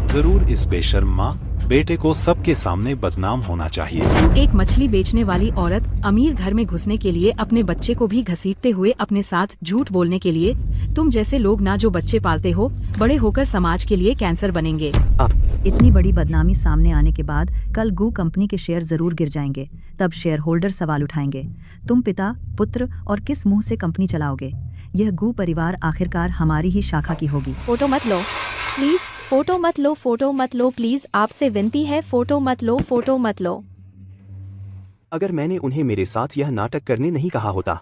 जरूर, इस बेशर्म माँ बेटे को सबके सामने बदनाम होना चाहिए। तुम एक मछली बेचने वाली औरत अमीर घर में घुसने के लिए अपने बच्चे को भी घसीटते हुए अपने साथ झूठ बोलने के लिए, तुम जैसे लोग ना जो बच्चे पालते हो बड़े होकर समाज के लिए कैंसर बनेंगे। इतनी बड़ी बदनामी सामने आने के बाद कल गू कंपनी के शेयर जरूर गिर जाएंगे, तब शेयर होल्डर सवाल उठाएंगे, तुम पिता पुत्र और किस मुंह से कंपनी चलाओगे? यह गू परिवार आखिरकार हमारी ही शाखा की होगी। फोटो मत लो प्लीज, फोटो मत लो प्लीज, आपसे विनती है, फोटो मत लो। अगर मैंने उन्हें मेरे साथ यह नाटक करने नहीं कहा होता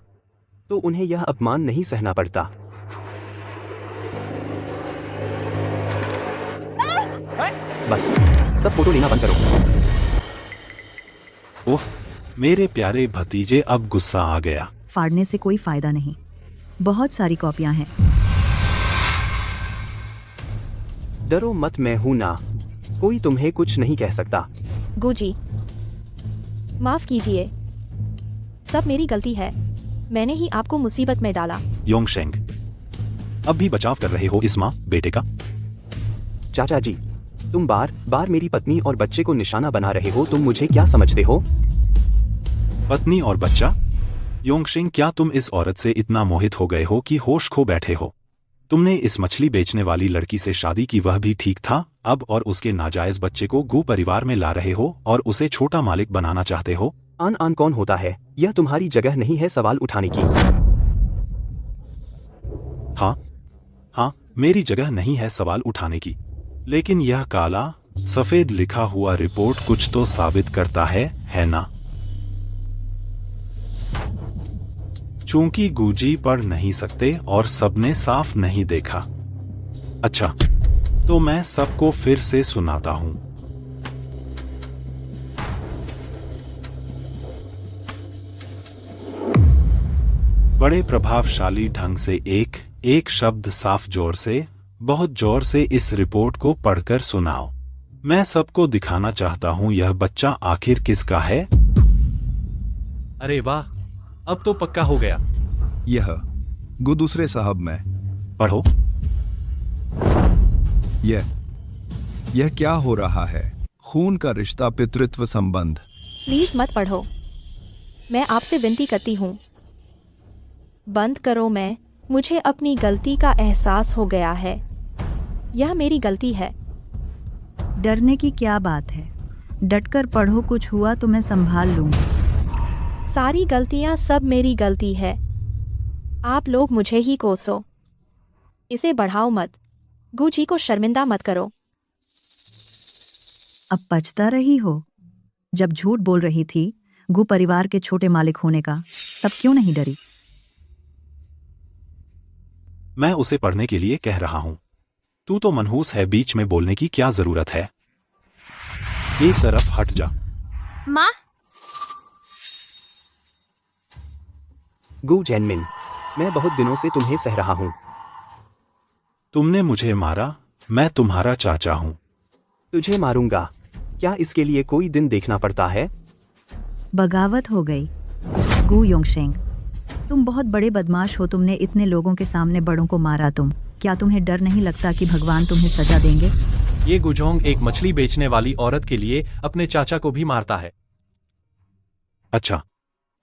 तो उन्हें यह अपमान नहीं सहना पड़ता। बस सब फोटो लेना बंद करो। ओह मेरे प्यारे भतीजे, अब गुस्सा आ गया। फाड़ने से कोई फायदा नहीं, बहुत सारी कॉपियां हैं। डरो मत, मैं हूं ना, कोई तुम्हें कुछ नहीं कह सकता। गुजी माफ कीजिए, सब मेरी गलती है, मैंने ही आपको मुसीबत में डाला। योंगशेंग, अब भी बचाव कर रहे हो इस माँ बेटे का? चाचा जी, तुम बार बार मेरी पत्नी और बच्चे को निशाना बना रहे हो, तुम मुझे क्या समझते हो? पत्नी और बच्चा? योंगशेंग, क्या तुम इस औरत से इतना मोहित हो गए हो कि होश खो बैठे हो? तुमने इस मछली बेचने वाली लड़की से शादी की, वह भी ठीक था, अब और उसके नाजायज बच्चे को गू परिवार में ला रहे हो और उसे छोटा मालिक बनाना चाहते हो। आन कौन होता है? यह तुम्हारी जगह नहीं है सवाल उठाने की। हाँ, मेरी जगह नहीं है सवाल उठाने की, लेकिन यह काला सफेद लिखा हुआ रिपोर्ट कुछ तो साबित करता है ना? चूंकि गुजी पढ़ नहीं सकते और सबने साफ नहीं देखा। अच्छा, तो मैं सबको फिर से सुनाता हूं। बड़े प्रभावशाली ढंग से एक शब्द साफ जोर से, बहुत जोर से इस रिपोर्ट को पढ़कर सुनाओ। मैं सबको दिखाना चाहता हूं यह बच्चा आखिर किसका है। अरे वाह, अब तो पक्का हो गया। यह गु दूसरे साहब में। पढ़ो। यह क्या हो रहा है? खून का रिश्ता, पितृत्व संबंध। प्लीज मत पढ़ो, मैं आपसे विनती करती हूँ, बंद करो। मुझे अपनी गलती का एहसास हो गया है, यह मेरी गलती है। डरने की क्या बात है, डटकर पढ़ो, कुछ हुआ तो मैं संभाल लूंगी। सारी गलतियां सब मेरी गलती है, आप लोग मुझे ही कोसो। इसे बढ़ाओ मत, गुजी को शर्मिंदा मत करो। अब पछता रही हो? जब झूठ बोल रही थी गु परिवार के छोटे मालिक होने का, तब क्यों नहीं डरी? मैं उसे पढ़ने के लिए कह रहा हूं, तू तो मनहूस है, बीच में बोलने की क्या जरूरत है? एक तरफ हट जा। माँ, गु जैनमिन, मैं बहुत दिनों से तुम्हें सह रहा हूं। तुमने मुझे मारा, मैं तुम्हारा चाचा हूं। तुझे मारूंगा, क्या इसके लिए कोई दिन देखना पड़ता है? बगावत हो गई। गु योंगशेंग, तुम बहुत बड़े बदमाश हो, तुमने इतने लोगों के सामने बड़ों को मारा। क्या तुम्हें डर नहीं लगता कि भगवान तुम्हें सजा देंगे? ये गुजोंग एक मछली बेचने वाली औरत के लिए अपने चाचा को भी मारता है। अच्छा,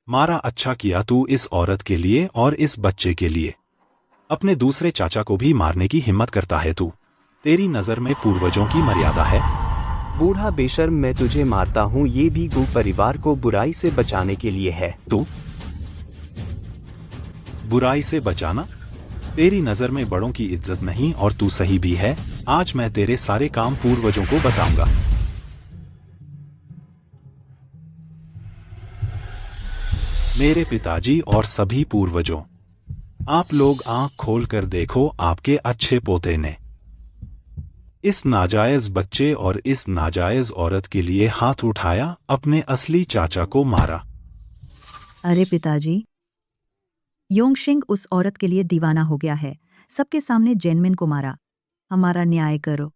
मारा, अच्छा किया तू इस औरत के लिए और इस बच्चे के लिए। अपने दूसरे चाचा को भी मारने की हिम्मत करता है तू। तेरी नजर में पूर्वजों की मर्यादा है। बूढ़ा बेशर्म, मैं तुझे मारता हूँ, ये भी गू परिवार को बुराई से बचाने के लिए है। तू बुराई से बचाना? तेरी नजर में बड़ों की इज्जत नहीं और तू सही भी है। आज मैं तेरे सारे काम पूर्वजों को बताऊंगा। मेरे पिताजी और सभी पूर्वजों, आप लोग आंख खोल कर देखो, आपके अच्छे पोते ने इस नाजायज बच्चे और इस नाजायज औरत के लिए हाथ उठाया, अपने असली चाचा को मारा। अरे पिताजी, योंगशिंग उस औरत के लिए दीवाना हो गया है। सबके सामने जेनमिन को मारा। हमारा न्याय करो।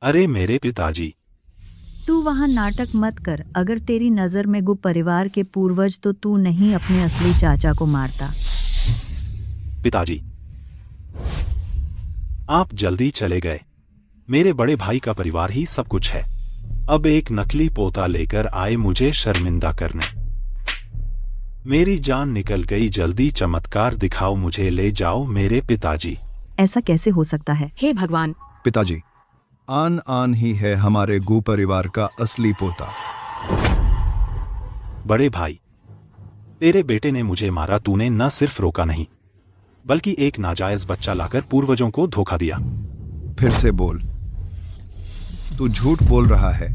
अरे मेरे पिताजी, तू वहां नाटक मत कर। अगर तेरी नजर में गु परिवार के पूर्वज, तो तू नहीं अपने असली चाचा को मारता। पिताजी, आप जल्दी चले गए। मेरे बड़े भाई का परिवार ही सब कुछ है। अब एक नकली पोता लेकर आए मुझे शर्मिंदा करने। मेरी जान निकल गई, जल्दी चमत्कार दिखाओ, मुझे ले जाओ मेरे पिताजी। ऐसा कैसे हो सकता है? हे भगवान, पिताजी, आन आन ही है हमारे गू परिवार का असली पोता। बड़े भाई, तेरे बेटे ने मुझे मारा। तूने न सिर्फ रोका नहीं, बल्कि एक नाजायज बच्चा लाकर पूर्वजों को धोखा दिया। फिर से बोल, तू झूठ बोल रहा है।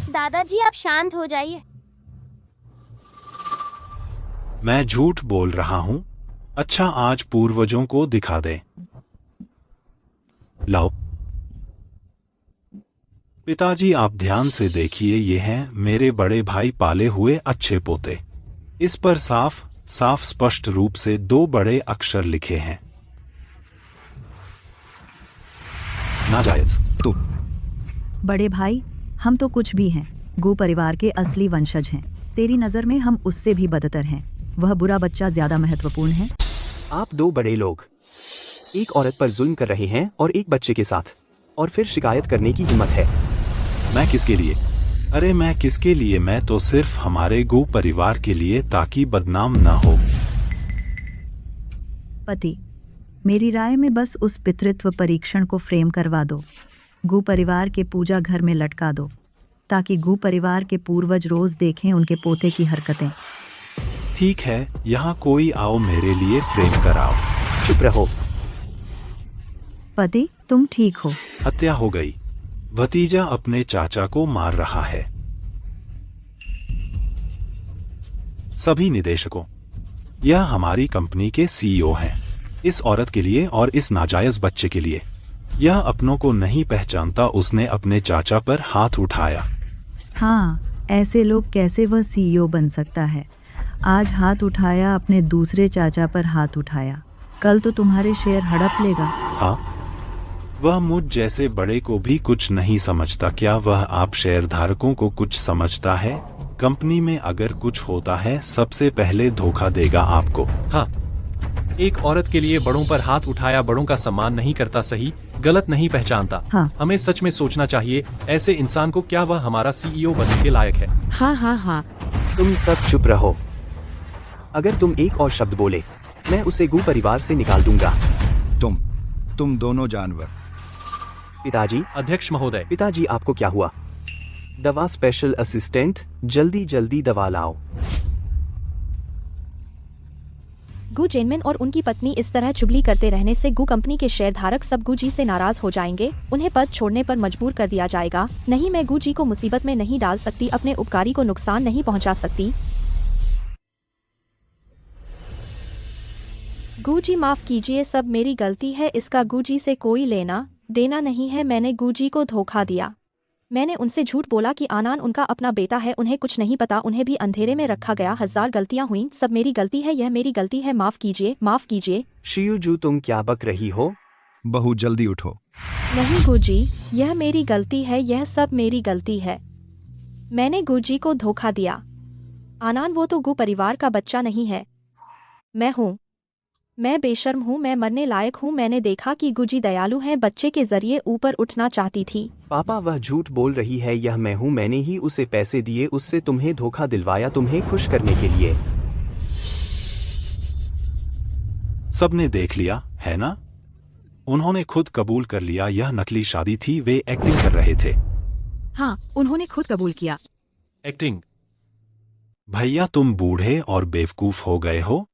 दादाजी आप शांत हो जाइए। मैं झूठ बोल रहा हूं? अच्छा, आज पूर्वजों को दिखा दे। लाओ। पिताजी, आप ध्यान से देखिए, ये हैं मेरे बड़े भाई पाले हुए अच्छे पोते। इस पर साफ साफ स्पष्ट रूप से 2 बड़े अक्षर लिखे हैं, नाजायज। तो बड़े भाई, हम तो कुछ भी हैं, गू परिवार के असली वंशज हैं। तेरी नजर में हम उससे भी बदतर हैं। वह बुरा बच्चा ज्यादा महत्वपूर्ण है। आप 2 बड़े लोग एक औरत पर जुल्म कर रहे हैं और एक बच्चे के साथ, और फिर शिकायत करने की हिम्मत है। मैं किसके लिए? अरे मैं किसके लिए? मैं तो सिर्फ हमारे गू परिवार के लिए, ताकि बदनाम न हो। पति, मेरी राय में बस उस पितृत्व परीक्षण को फ्रेम करवा दो। गू परिवार के पूजा घर में लटका दो, ताकि गू परिवार के पूर्वज रोज देखें उनके पोते की हरकतें। ठीक है, यहाँ कोई आओ, मेरे लिए फ्रेम कराओ। चुप रहो। पति, तुम ठीक हो? हत्या हो गई। भतीजा अपने चाचा को मार रहा है। सभी निदेशकों, यह हमारी कंपनी के सीईओ हैं। इस औरत के लिए और इस नाजायज बच्चे के लिए। यह अपनों को नहीं पहचानता, उसने अपने चाचा पर हाथ उठाया। हाँ, ऐसे लोग कैसे वह सीईओ बन सकता है? आज हाथ उठाया, अपने दूसरे चाचा पर हाथ उठाया, कल तो तुम्हारे शेयर हड़प लेगा। हाँ, वह मुझ जैसे बड़े को भी कुछ नहीं समझता। क्या वह आप शेयरधारकों को कुछ समझता है? कंपनी में अगर कुछ होता है, सबसे पहले धोखा देगा आपको। हाँ, एक औरत के लिए बड़ों पर हाथ उठाया, बड़ों का सम्मान नहीं करता, सही गलत नहीं पहचानता। हाँ। हमें सच में सोचना चाहिए, ऐसे इंसान को क्या वह हमारा सीईओ बनने के लायक है? हाँ हाँ हाँ। तुम सब चुप रहो। अगर तुम एक और शब्द बोले, मैं उसे गू परिवार से निकाल दूंगा। तुम दोनों जानवर। पिताजी, अध्यक्ष महोदय, पिताजी आपको क्या हुआ? दवा स्पेशल असिस्टेंट, जल्दी जल्दी दवा लाओ। गू जेनमिन और उनकी पत्नी इस तरह चुगली करते रहने से गू कंपनी के शेयरधारक सब गू जी से नाराज हो जाएंगे। उन्हें पद छोड़ने पर मजबूर कर दिया जाएगा। नहीं, मैं गू जी को मुसीबत में नहीं डाल सकती, अपने उपकारी को नुकसान नहीं पहुंचा सकती। गू जी माफ कीजिए, सब मेरी गलती है। इसका गू जी से कोई लेना देना नहीं है। मैंने गू जी को धोखा दिया। मैंने उनसे झूठ बोला कि आनान उनका अपना बेटा है। उन्हें कुछ नहीं पता, उन्हें भी अंधेरे में रखा गया। 1000 गलतियां हुई, सब मेरी गलती है, यह मेरी गलती है। माफ कीजिए, माफ कीजिए। शियुजू, तुम क्या बक रही हो? बहू, जल्दी उठो। नहीं गू जी, यह मेरी गलती है, यह सब मेरी गलती है। मैंने गुजी को धोखा दिया। आनान वो तो गु परिवार का बच्चा नहीं है। मैं बेशर्म हूँ, मैं मरने लायक हूँ। मैंने देखा कि गुजी दयालु है, बच्चे के जरिए ऊपर उठना चाहती थी। पापा वह झूठ बोल रही है, यह मैं हूँ, मैंने ही उसे पैसे दिए, उससे तुम्हें धोखा दिलवाया तुम्हें खुश करने के लिए। सबने देख लिया है ना, उन्होंने खुद कबूल कर लिया यह नकली शादी थी, वे एक्टिंग कर रहे थे। हाँ, उन्होंने खुद कबूल किया। एक्टिंग। भैया तुम बूढ़े और बेवकूफ हो गए हो,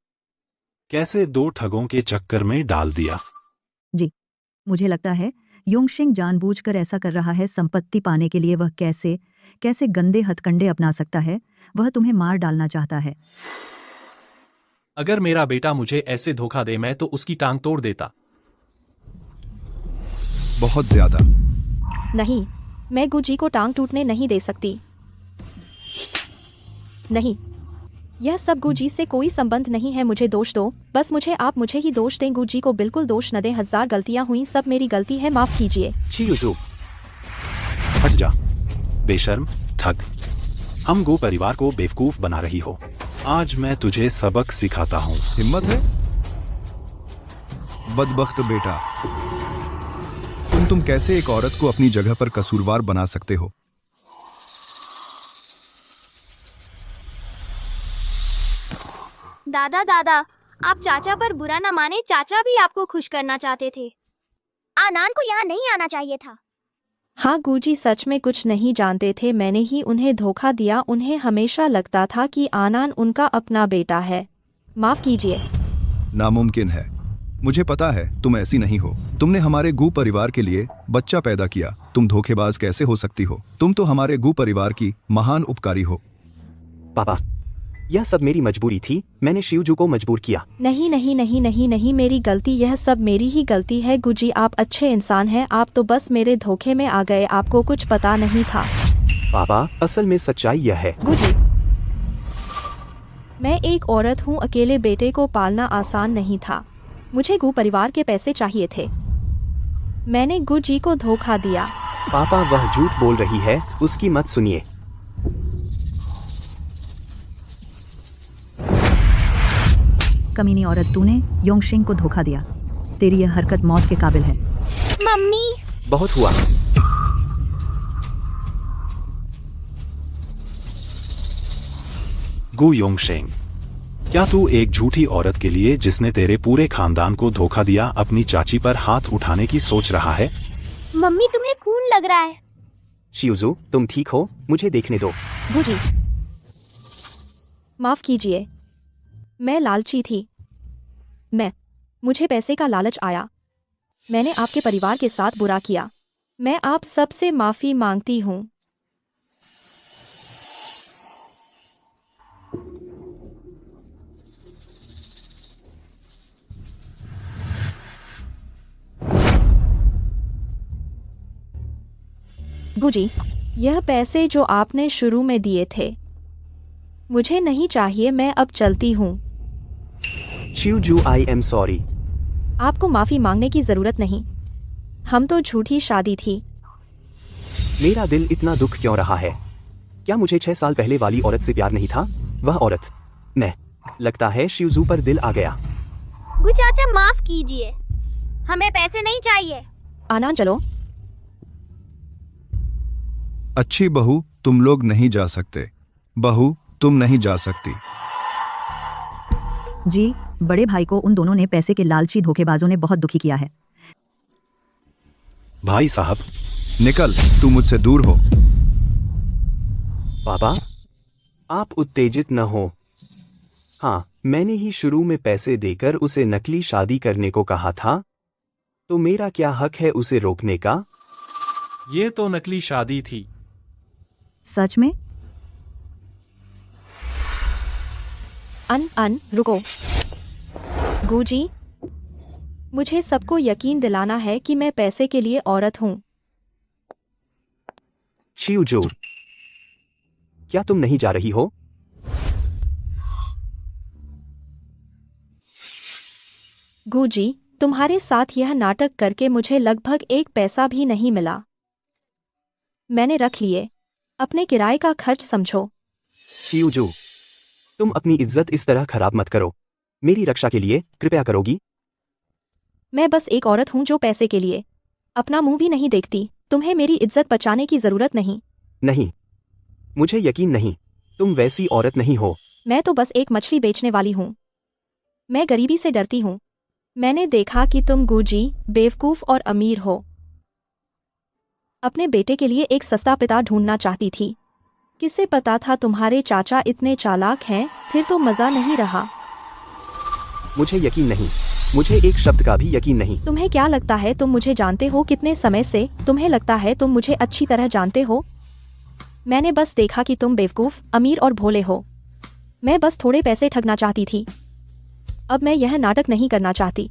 कैसे दो ठगों के चक्कर में डाल दिया। जी, मुझे लगता है योंगशेंग जानबूझकर ऐसा कर रहा है संपत्ति पाने के लिए। वह कैसे कैसे गंदे हथकंडे अपना सकता है, वह तुम्हें मार डालना चाहता है। अगर मेरा बेटा मुझे ऐसे धोखा दे मैं तो उसकी टांग तोड़ देता। बहुत ज्यादा। नहीं, मैं गुजी को टांग टूटने नहीं दे सकती। नहीं, यह सब गुजी से कोई संबंध नहीं है। मुझे दोष दो, बस आप मुझे ही दोष दें। गुजी को बिल्कुल दोष न दें। 1000 गलतियां हुई, सब मेरी गलती है, माफ कीजिए। शियुजू, हट जा बेशर्म ठग, हम गो परिवार को बेवकूफ बना रही हो। आज मैं तुझे सबक सिखाता हूँ। हिम्मत है बदबख्त बेटा, तुम कैसे एक औरत को अपनी जगह पर कसूरवार बना सकते हो। दादा दादा, आप चाचा पर बुरा न माने, चाचा भी आपको खुश करना चाहते थे। आनान को यहाँ नहीं आना चाहिए था। हाँ, गुजी सच में कुछ नहीं जानते थे, मैंने ही उन्हें धोखा दिया। उन्हें हमेशा लगता था कि आनान उनका अपना बेटा है। माफ कीजिए। नामुमकिन है, मुझे पता है तुम ऐसी नहीं हो। तुमने हमारे गू परिवार के लिए बच्चा पैदा किया, तुम धोखेबाज कैसे हो सकती हो। तुम तो हमारे गू परिवार की महान उपकारी हो। पापा यह सब मेरी मजबूरी थी, मैंने शिवजू को मजबूर किया। नहीं नहीं नहीं नहीं नहीं, मेरी गलती, यह सब मेरी ही गलती है। गुजी आप अच्छे इंसान हैं, आप तो बस मेरे धोखे में आ गए, आपको कुछ पता नहीं था। पापा असल में सच्चाई यह है। गुजी, मैं एक औरत हूँ, अकेले बेटे को पालना आसान नहीं था। मुझे गु परिवार के पैसे चाहिए थे, मैंने गुजी को धोखा दिया। पापा वह झूठ बोल रही है, उसकी मत सुनिए। कमीनी औरत, तूने योंगशेंग को धोखा दिया। तेरी यह हरकत मौत के काबिल है। मम्मी, बहुत हुआ। गु योंगशेंग, क्या तू एक झूठी औरत के लिए जिसने तेरे पूरे खानदान को धोखा दिया अपनी चाची पर हाथ उठाने की सोच रहा है। मम्मी तुम्हें खून लग रहा है। शियुजू तुम ठीक हो, मुझे देखने दो। गुजी माफ कीजिए, मैं लालची थी। मुझे पैसे का लालच आया, मैंने आपके परिवार के साथ बुरा किया। मैं आप सबसे माफी मांगती हूँ। गुजी, यह पैसे जो आपने शुरू में दिए थे मुझे नहीं चाहिए, मैं अब चलती हूँ। शियुजू आई एम सॉरी। आपको माफी मांगने की जरूरत नहीं, हम तो झूठी शादी थी। मेरा दिल इतना दुख क्यों रहा है? क्या मुझे 6 साल पहले वाली औरत से प्यार नहीं था? वह औरत मैं, लगता है शियुजू पर दिल आ गया। गु चाचा माफ कीजिए, हमें पैसे नहीं चाहिए। आनंद चलो। अच्छी बहू, तुम लोग नहीं जा सकते। बहू तुम नहीं जा सकती। जी, बड़े भाई को उन दोनों ने पैसे के लालची धोखेबाजों ने बहुत दुखी किया है। भाई साहब, निकल, तू मुझसे दूर हो। पापा आप उत्तेजित न हो। हाँ, मैंने ही शुरू में पैसे देकर उसे नकली शादी करने को कहा था, तो मेरा क्या हक है उसे रोकने का? ये तो नकली शादी थी। सच में? रुको। गुजी, मुझे सबको यकीन दिलाना है कि मैं पैसे के लिए औरत हूँ। शियुजू, क्या तुम नहीं जा रही हो? गुजी, तुम्हारे साथ यह नाटक करके मुझे लगभग 1 पैसा भी नहीं मिला। मैंने रख लिए, अपने किराए का खर्च समझो। शियूजू, तुम अपनी इज्जत इस तरह खराब मत करो। मेरी रक्षा के लिए कृपया करोगी? मैं बस एक औरत हूँ जो पैसे के लिए अपना मुंह भी नहीं देखती। तुम्हें मेरी इज्जत बचाने की जरूरत नहीं। नहीं, मुझे यकीन नहीं, तुम वैसी औरत नहीं हो। मैं तो बस एक मछली बेचने वाली हूँ। मैं गरीबी से डरती हूँ। मैंने देखा कि तुम गुजी, बेवकूफ और अमीर हो। अपने बेटे के लिए एक सस्ता पिता ढूंढना चाहती थी। किसे पता था तुम्हारे चाचा इतने चालाक हैं, फिर तो मजा नहीं रहा। मुझे यकीन नहीं, मुझे एक शब्द का भी यकीन नहीं। तुम्हें क्या लगता है तुम मुझे जानते हो कितने समय से? तुम्हें लगता है तुम मुझे अच्छी तरह जानते हो? मैंने बस देखा कि तुम बेवकूफ, अमीर और भोले हो। मैं बस थोड़े पैसे ठगना चाहती थी। अब मैं यह नाटक नहीं करना चाहती।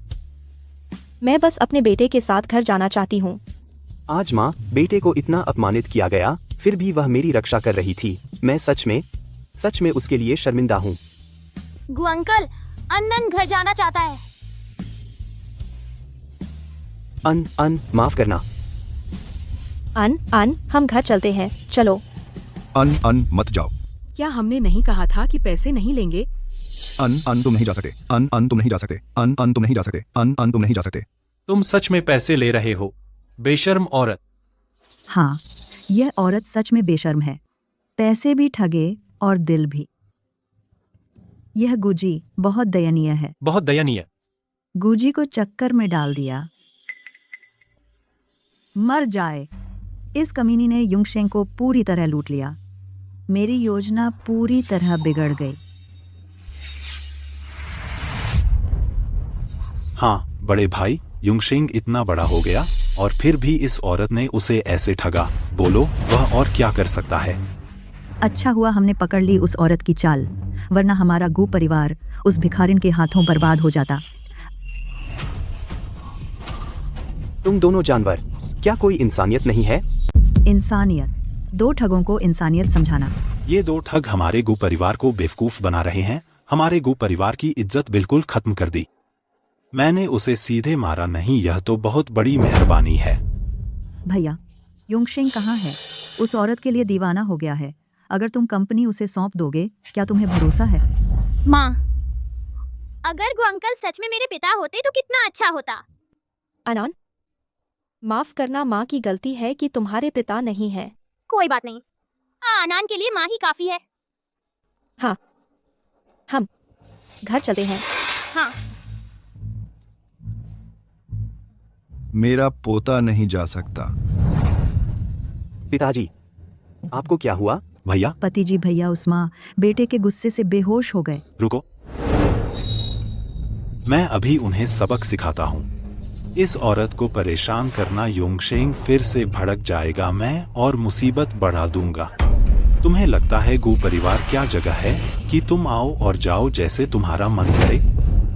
मैं बस अपने बेटे के साथ घर जाना चाहती हूँ। आज माँ, बेटे को इतना अपमानित किया गया, फिर भी वह मेरी रक्षा कर रही थी। मैं सच में उसके लिए शर्मिंदा हूँ। गु अंकल, अन्नन घर जाना चाहता है। माफ करना। हम घर चलते हैं, चलो। मत जाओ। क्या हमने नहीं कहा था कि पैसे नहीं लेंगे? तुम नहीं जा सकते। तुम नहीं जा सकते। तुम नहीं जा सकते। तुम नहीं जा सकते। तुम सच में पैसे ले रहे हो, बेशर्म औरत। हाँ, यह औरत सच में बेशर्म है। पैसे भी ठगे और दिल भी। यह गुजी बहुत दयनीय है। बहुत दयनीय। गुजी को चक्कर में डाल दिया। मर जाए। इस कमीनी ने युंगशेंग को पूरी तरह लूट लिया। मेरी योजना पूरी तरह बिगड़ गई। हाँ बड़े भाई, युंगशिंग इतना बड़ा हो गया और फिर भी इस औरत ने उसे ऐसे ठगा। बोलो, वह और क्या कर सकता है? अच्छा हुआ हमने पकड़ ली उस औरत की चाल, वरना हमारा गु परिवार उस भिखारिन के हाथों बर्बाद हो जाता। तुम दोनों जानवर, क्या कोई इंसानियत नहीं है? इंसानियत? दो ठगों को इंसानियत समझाना? ये दो ठग हमारे गु परिवार को बेवकूफ बना रहे हैं। हमारे गु परिवार की इज्जत बिल्कुल खत्म कर दी। मैंने उसे सीधे मारा नहीं, यह तो बहुत बड़ी मेहरबानी है। भैया, युंगशिंग कहाँ है? उस औरत के लिए दीवाना हो गया है। अगर तुम कंपनी उसे सौंप दोगे, क्या तुम्हें भरोसा है? माँ, अगर गु अंकल सच में मेरे पिता होते तो कितना अच्छा होता। अनन, माफ करना, माँ की गलती है कि तुम्हारे पिता नहीं है। कोई बात नहीं, आनान के लिए माँ ही काफी है। हाँ, हम घर चलते हैं। हाँ। मेरा पोता नहीं जा सकता। पिताजी, आपको क्या हुआ? भैया, पतिजी, भैया उस्मा बेटे के गुस्से से बेहोश हो गए। रुको, मैं अभी उन्हें सबक सिखाता हूँ। इस औरत को परेशान करना, युंगशेंग फिर से भड़क जाएगा मैं और मुसीबत बढ़ा दूंगा। तुम्हें लगता है गु परिवार क्या जगह है कि तुम आओ और जाओ जैसे तुम्हारा मन करे?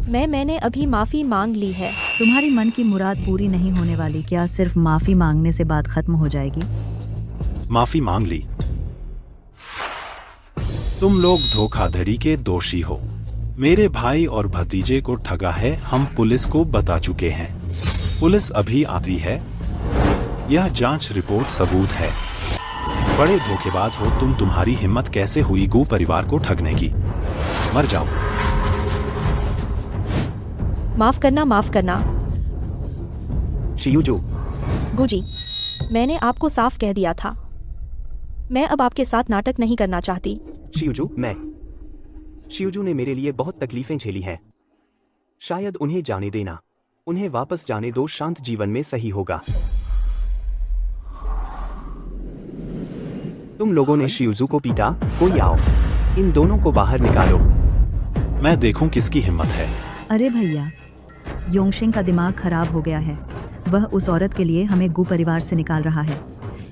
मैंने अभी माफी मांग ली है। तुम्हारी मन की मुराद पूरी नहीं होने वाली। क्या सिर्फ माफी मांगने से बात खत्म हो जाएगी? माफी मांग ली। तुम लोग धोखाधड़ी के दोषी हो। मेरे भाई और भतीजे को ठगा है, हम पुलिस को बता चुके हैं। पुलिस अभी आती है। यह जांच रिपोर्ट सबूत है। बड़े धोखेबाज हो तुम। तुम्हारी हिम्मत कैसे हुई गु परिवार को ठगने की? मर जाओ। माफ करना, माफ करना। शियूजू, गुजी, मैंने आपको साफ कह दिया था। मैं अब आपके साथ नाटक नहीं करना चाहती। शियूजू ने मेरे लिए बहुत तकलीफें झेली हैं। शायद उन्हें जाने देना, उन्हें वापस जाने दो। शांत जीवन में सही होगा। तुम लोगों ने शियूजू को पीटा। कोई आओ, इन दोनों को बाहर निकालो। मैं देखूं किसकी हिम्मत है। अरे भैया, योंगशिंग का दिमाग खराब हो गया है। वह उस औरत के लिए हमें गु परिवार से निकाल रहा है।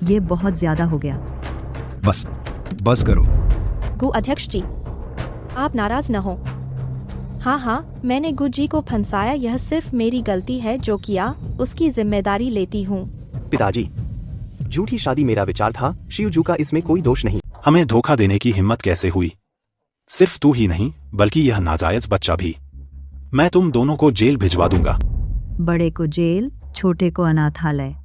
ये बहुत ज्यादा हो गया। बस करो। गु अध्यक्ष जी, आप नाराज न हो। हाँ, मैंने गुजी को फंसाया। यह सिर्फ मेरी गलती है। जो किया उसकी जिम्मेदारी लेती हूँ। पिताजी, झूठी शादी मेरा विचार था। शियूजू का इसमें कोई दोष नहीं। हमें धोखा देने की हिम्मत कैसे हुई? सिर्फ तू ही नहीं, बल्कि यह नाजायज बच्चा भी। मैं तुम दोनों को जेल भिजवा दूंगा। बड़े को जेल, छोटे को अनाथालय।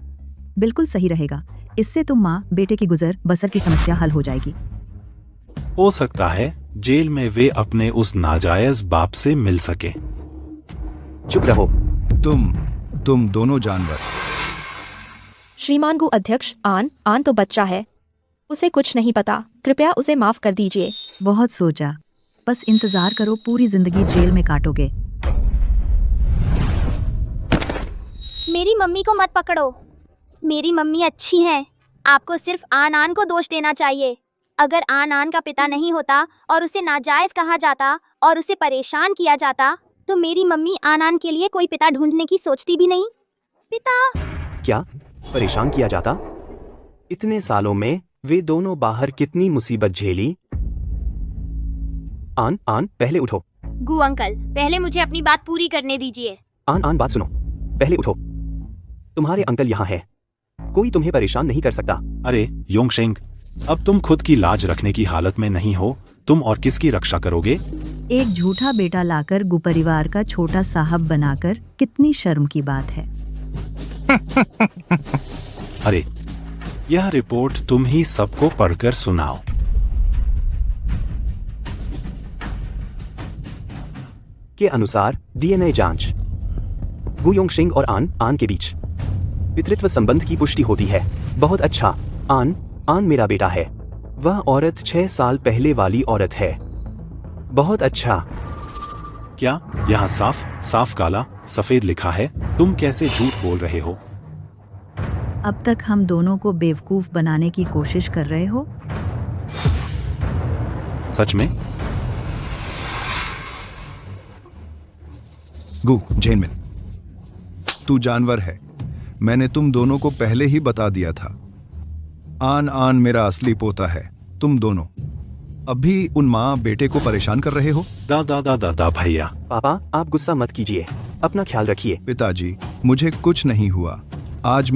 बिल्कुल सही रहेगा। इससे तुम माँ बेटे की गुजर बसर की समस्या हल हो जाएगी। हो सकता है जेल में वे अपने उस नाजायज बाप से मिल सके। चुप रहो। तुम दोनों जानवर। श्रीमान गु अध्यक्ष, आन तो बच्चा है, उसे कुछ नहीं पता, कृपया उसे माफ कर दीजिए। बहुत सोचा, बस इंतजार करो, पूरी जिंदगी जेल में काटोगे। मेरी मम्मी को मत पकड़ो, मेरी मम्मी अच्छी है। आपको सिर्फ आन को दोष देना चाहिए। अगर आन का पिता नहीं होता और उसे नाजायज कहा जाता और उसे परेशान किया जाता तो मेरी मम्मी आन के लिए कोई पिता ढूंढने की सोचती भी नहीं। पिता क्या परेशान किया जाता? इतने सालों में वे दोनों बाहर कितनी मुसीबत झेली। आन पहले उठो। गु अंकल, पहले मुझे अपनी बात पूरी करने दीजिए। आन बात सुनो, पहले उठो। तुम्हारे अंकल यहाँ है, कोई तुम्हें परेशान नहीं कर सकता। अरे योंगशेंग, अब तुम खुद की लाज रखने की हालत में नहीं हो, तुम और किसकी रक्षा करोगे? एक झूठा बेटा लाकर गु परिवार का छोटा साहब बनाकर, कितनी शर्म की बात है। अरे यह रिपोर्ट तुम ही सबको पढ़कर सुनाओ। के अनुसार डीएनए जांच, गु योंगशिंग और आन के बीच पितृत्व संबंध की पुष्टि होती है। बहुत अच्छा। आन मेरा बेटा है। वह औरत 6 साल पहले वाली औरत है। बहुत अच्छा। क्या यहाँ साफ काला सफेद लिखा है? तुम कैसे झूठ बोल रहे हो? अब तक हम दोनों को बेवकूफ बनाने की कोशिश कर रहे हो। सच में? गु जेनमिन, तू जानवर है। मैंने तुम दोनों को पहले ही बता दिया था। आन मेरा असली पोता है। तुम दोनों अभी उन माँ बेटे को परेशान कर रहे हो। दादा भैया। पापा, आप गुस्सा मत कीजिए, अपना ख्याल रखिए। पिताजी, मुझे कुछ नहीं हुआ। आज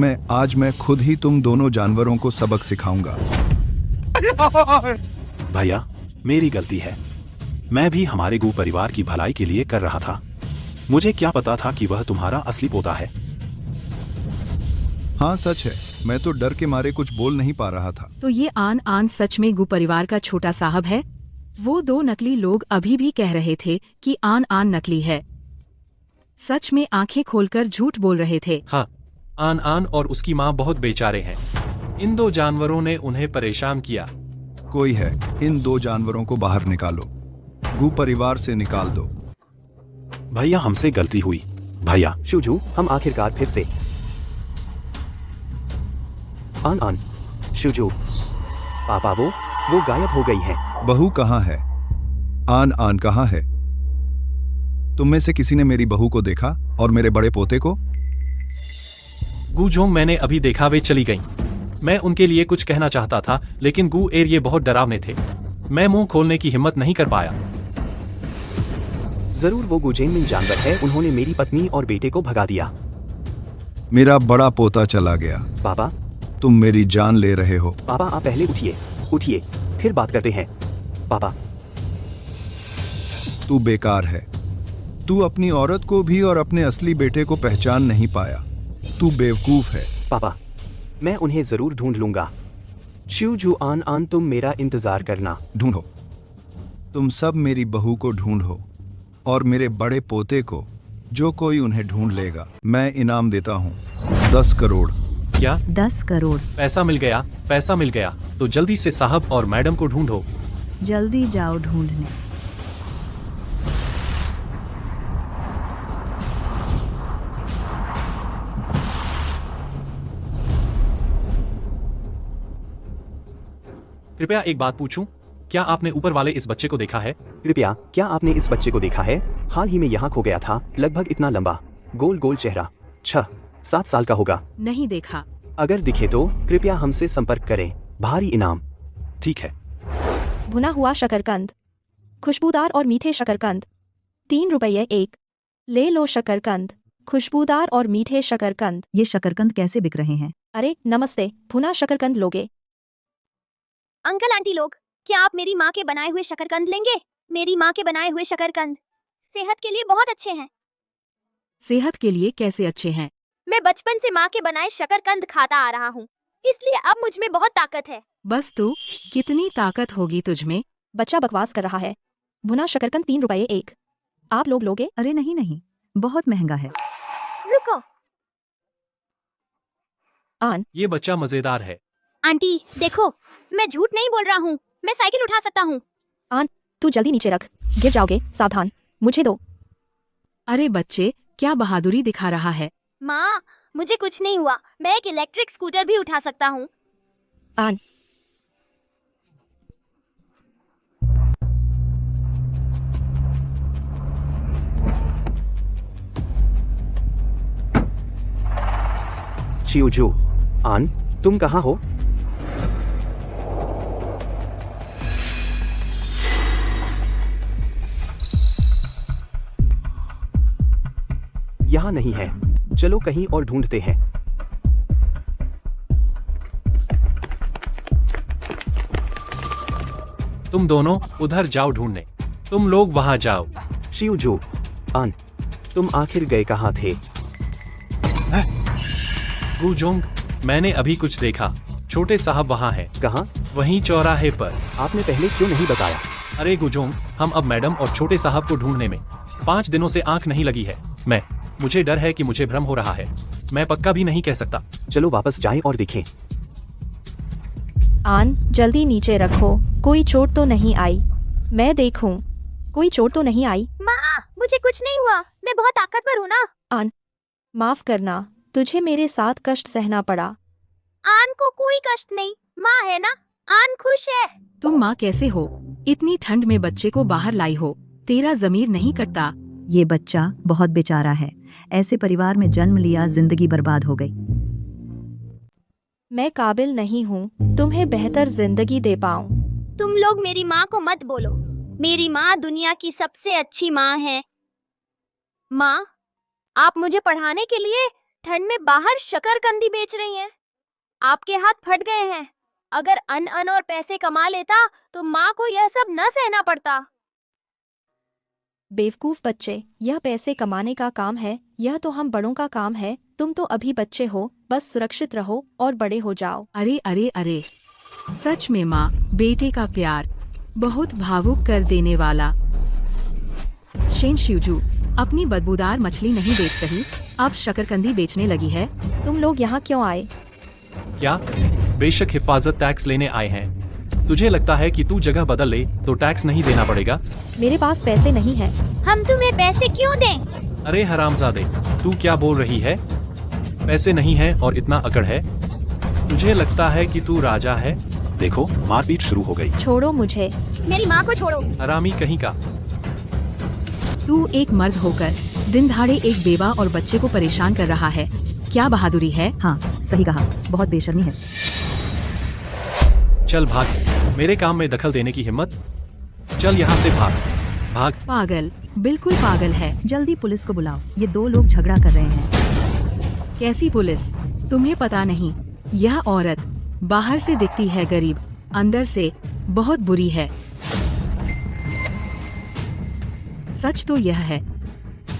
मैं खुद ही तुम दोनों जानवरों को सबक सिखाऊंगा। भैया, मेरी गलती है। मैं भी हमारे गु परिवार की भलाई के लिए कर रहा था। मुझे क्या पता था कि वह तुम्हारा असली पोता है। हाँ सच है, मैं तो डर के मारे कुछ बोल नहीं पा रहा था। तो ये आन सच में गु परिवार का छोटा साहब है? वो 2 नकली लोग अभी भी कह रहे थे कि आन नकली है। सच में आंखें खोलकर झूठ बोल रहे थे। हाँ, आन और उसकी माँ बहुत बेचारे हैं। इन 2 जानवरों ने उन्हें परेशान किया। कोई है, इन 2 जानवरों को बाहर निकालो। गु परिवार से निकाल दो। भैया, हमसे गलती हुई। भैया। शुजू, हम आखिरकार फिर से। आन शुजू, पापा वो गायब हो गई है। बहू कहाँ है? आन कहाँ है? तुम में से किसी ने मेरी बहू को देखा और मेरे बड़े पोते को? गु मैंने अभी देखा, वे चली गईं। मैं उनके लिए कुछ कहना चाहता था, लेकिन गु ये बहुत डरावने थे। मैं मुंह खोलने की हिम्मत नहीं कर पाया। जरूर वो गुजेनमिन जानवर है। उन्होंने मेरी पत्नी और बेटे को भगा दिया। मेरा बड़ा पोता चला गया। पापा, तुम मेरी जान ले रहे हो। पापा, आप पहले उठिए, फिर बात करते हैं। पापा, तू बेकार है। तू अपनी औरत को भी और अपने असली बेटे को पहचान नहीं पाया। तू बेवकूफ है। पापा, मैं उन्हें जरूर ढूंढ लूंगा। शिवजू, आन तुम मेरा इंतजार करना। ढूंढो, तुम सब मेरी बहू को ढूंढो और मेरे बड़े पोते को। जो कोई उन्हें ढूंढ लेगा, मैं इनाम देता हूँ 10 करोड़। क्या? 10 करोड़? पैसा मिल गया। तो जल्दी से साहब और मैडम को ढूंढो। जल्दी जाओ ढूंढने। कृपया एक बात पूछूं, क्या आपने ऊपर वाले इस बच्चे को देखा है? कृपया, क्या आपने इस बच्चे को देखा है? हाल ही में यहाँ खो गया था। लगभग इतना लंबा, गोल चेहरा। 6-7 साल का होगा। नहीं देखा। अगर दिखे तो कृपया हमसे संपर्क करें। भारी इनाम। ठीक है। भुना हुआ शकरकंद, खुशबूदार और मीठे शकरकंद, 3 रुपये एक। ले लो शकरकंद, खुशबूदार और मीठे शकरकंद। ये शकरकंद कैसे बिक रहे हैं? अरे नमस्ते, भुना शकरकंद लोगे? अंकल आंटी लोग, क्या आप मेरी माँ के बनाए हुए शकरकंद लेंगे? मेरी माँ के बनाए हुए शकरकंद सेहत के लिए बहुत अच्छे हैं। सेहत के लिए कैसे अच्छे हैं? मैं बचपन से माँ के बनाए शकरकंद खाता आ रहा हूँ। इसलिए अब मुझ में बहुत ताकत है। बस तू, कितनी ताकत होगी तुझमें? बच्चा बकवास कर रहा है। भुना शकरकंद 3 रुपये एक। आप लोग लोगे? अरे नहीं नहीं, बहुत महंगा है। रुको आन, ये बच्चा मजेदार है। आंटी, देखो मैं झूठ नहीं बोल रहा हूँ, मैं साइकिल उठा सकता हूँ। तू जल्दी नीचे रख, गिर जाओगे, सावधान। मुझे दो। अरे बच्चे, क्या बहादुरी दिखा रहा है? माँ, मुझे कुछ नहीं हुआ, मैं एक इलेक्ट्रिक स्कूटर भी उठा सकता हूँ। आन, शिवजू, आन, तुम कहाँ हो? यहाँ नहीं है, चलो कहीं और ढूंढते हैं। तुम दोनों उधर जाओ ढूंढने। तुम लोग वहां जाओ। शिवजू, आन, तुम आखिर गए कहाँ थे? गुजोंग, मैंने अभी कुछ देखा। छोटे साहब वहां हैं, कहाँ? वहीं चौराहे पर। आपने पहले क्यों नहीं बताया? अरे गुजोंग, हम अब मैडम और छोटे साहब को ढूंढने में 5 दिनों से आंख नहीं लगी है। मुझे डर है कि मुझे भ्रम हो रहा है। मैं पक्का भी नहीं कह सकता। चलो वापस जाएं और देखें। आन, जल्दी नीचे रखो। कोई चोट तो नहीं आई? मैं देखूं। कोई चोट तो नहीं आई? माँ, मुझे कुछ नहीं हुआ, मैं बहुत ताकतवर हूँ ना। माफ करना, तुझे मेरे साथ कष्ट सहना पड़ा। आन को कोई कष्ट नहीं, माँ है ना, आन खुश है। तुम माँ कैसे हो? इतनी ठंड में बच्चे को बाहर लाई हो, तेरा जमीर नहीं कटता? ये बच्चा बहुत बेचारा है। ऐसे परिवार में जन्म लिया, जिंदगी बर्बाद हो गई। मैं काबिल नहीं हूँ तुम्हें बेहतर जिंदगी दे पाऊँ। तुम लोग मेरी माँ को मत बोलो, मेरी माँ दुनिया की सबसे अच्छी माँ है। माँ, आप मुझे पढ़ाने के लिए ठंड में बाहर शकरकंदी बेच रही हैं। आपके हाथ फट गए हैं। अगर अन और पैसे कमा लेता तो माँ को यह सब न सहना पड़ता। बेवकूफ बच्चे, यह पैसे कमाने का काम है, यह तो हम बड़ों का काम है। तुम तो अभी बच्चे हो, बस सुरक्षित रहो और बड़े हो जाओ। अरे अरे अरे, सच में माँ बेटे का प्यार बहुत भावुक कर देने वाला। शेन शिवजू अपनी बदबूदार मछली नहीं बेच रही, अब शकरकंदी बेचने लगी है। तुम लोग यहाँ क्यों आए? क्या? बेशक हिफाजत टैक्स लेने आए हैं। तुझे लगता है कि तू जगह बदल ले तो टैक्स नहीं देना पड़ेगा? मेरे पास पैसे नहीं है। हम तुम्हें पैसे क्यों दें? अरे हरामजादे, तू क्या बोल रही है? पैसे नहीं है और इतना अकड़ है? तुझे लगता है कि तू राजा है? देखो, मारपीट शुरू हो गई। छोड़ो मुझे। मेरी माँ को छोड़ो। हरामी कहीं का। तू एक मर्द होकर दिन दहाड़े एक बेवा और बच्चे को परेशान कर रहा है। क्या बहादुरी है? हाँ, सही कहा, बहुत बेशर्मी है। चल भाग, मेरे काम में दखल देने की हिम्मत? चल यहाँ से भाग भाग। पागल, बिल्कुल पागल है। जल्दी पुलिस को बुलाओ, ये 2 लोग झगड़ा कर रहे हैं। कैसी पुलिस? तुम्हें पता नहीं, यह औरत बाहर से दिखती है गरीब, अंदर से बहुत बुरी है। सच तो यह है,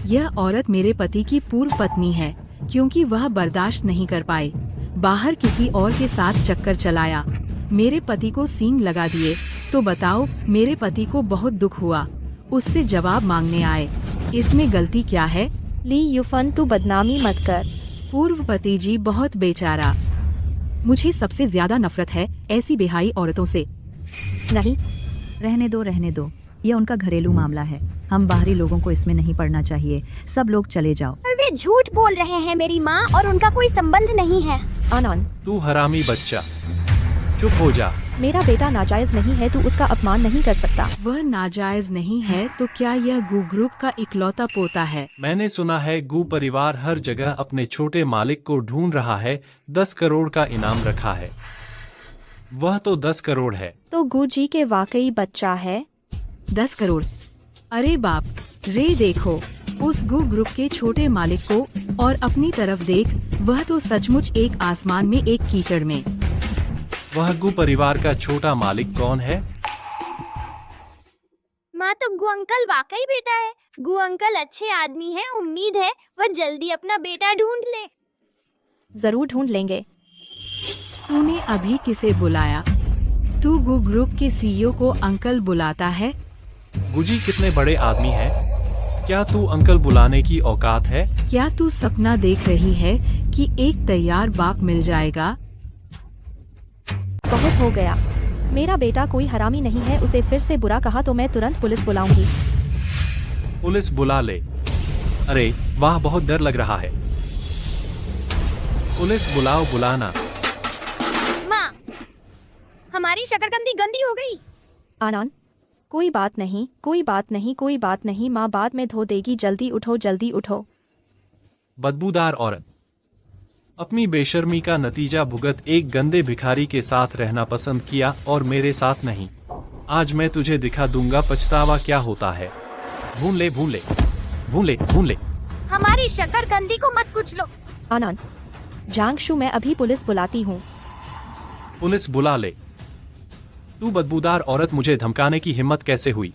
यह औरत मेरे पति की पूर्व पत्नी है, क्योंकि वह बर्दाश्त नहीं कर पाए, बाहर किसी और के साथ चक्कर चलाया, मेरे पति को सींग लगा दिए। तो बताओ, मेरे पति को बहुत दुख हुआ, उससे जवाब मांगने आए। इसमें गलती क्या है? ली यूफन, तू बदनामी मत कर। पूर्व पति जी बहुत बेचारा। मुझे सबसे ज्यादा नफरत है ऐसी बेहाई औरतों से। नहीं, रहने दो रहने दो, यह उनका घरेलू मामला है। हम बाहरी लोगों को इसमें नहीं पड़ना चाहिए। सब लोग चले जाओ। वे झूठ बोल रहे हैं, मेरी माँ और उनका कोई संबंध नहीं है। आनंद, तू हरामी बच्चा, चुप हो जा। मेरा बेटा नाजायज नहीं है, तू उसका अपमान नहीं कर सकता। वह नाजायज नहीं है तो क्या यह गू ग्रुप का इकलौता पोता है? मैंने सुना है गू परिवार हर जगह अपने छोटे मालिक को ढूंढ रहा है। 10 करोड़ का इनाम रखा है। वह तो 10 करोड़ है। तो गुजी के वाकई बच्चा है। 10 करोड़? अरे बाप रे, देखो उस गू ग्रुप के छोटे मालिक को और अपनी तरफ देख, वह तो सचमुच एक आसमान में एक कीचड़ में। वह गु परिवार का छोटा मालिक कौन है? माँ, तो गु अंकल वाकई बेटा है। गु अंकल अच्छे आदमी हैं, उम्मीद है वह जल्दी अपना बेटा ढूंढ ले। जरूर ढूंढ लेंगे। तूने अभी किसे बुलाया? तू गु ग्रुप के सीईओ को अंकल बुलाता है? गुजी कितने बड़े आदमी है? क्या तू अंकल बुलाने की औकात है? क्या तू सपना देख रही है कि एक तैयार बाप मिल जाएगा? बहुत हो गया। मेरा बेटा कोई हरामी नहीं है, उसे फिर से बुरा कहा तो मैं तुरंत पुलिस बुलाऊंगी। पुलिस बुला ले। अरे वाह, बहुत डर लग रहा है। पुलिस बुलाओ, बुलाना। माँ, हमारी शकरकंदी गंदी हो गई। आनंद, कोई बात नहीं, कोई बात नहीं, कोई बात नहीं, माँ बाद में धो देगी। जल्दी उठो, जल्दी उठो। बदबूदार औरत अपनी बेशर्मी का नतीजा भुगत एक गंदे भिखारी के साथ रहना पसंद किया और मेरे साथ नहीं। आज मैं तुझे दिखा दूंगा पछतावा क्या होता है। भून ले, भून ले, भून ले, भून ले। हमारी शकरकंदी को मत कुचलो। आनंद, जांगशु, मैं अभी पुलिस बुलाती हूँ। पुलिस बुला ले। तू बदबूदार औरत, मुझे धमकाने की हिम्मत कैसे हुई?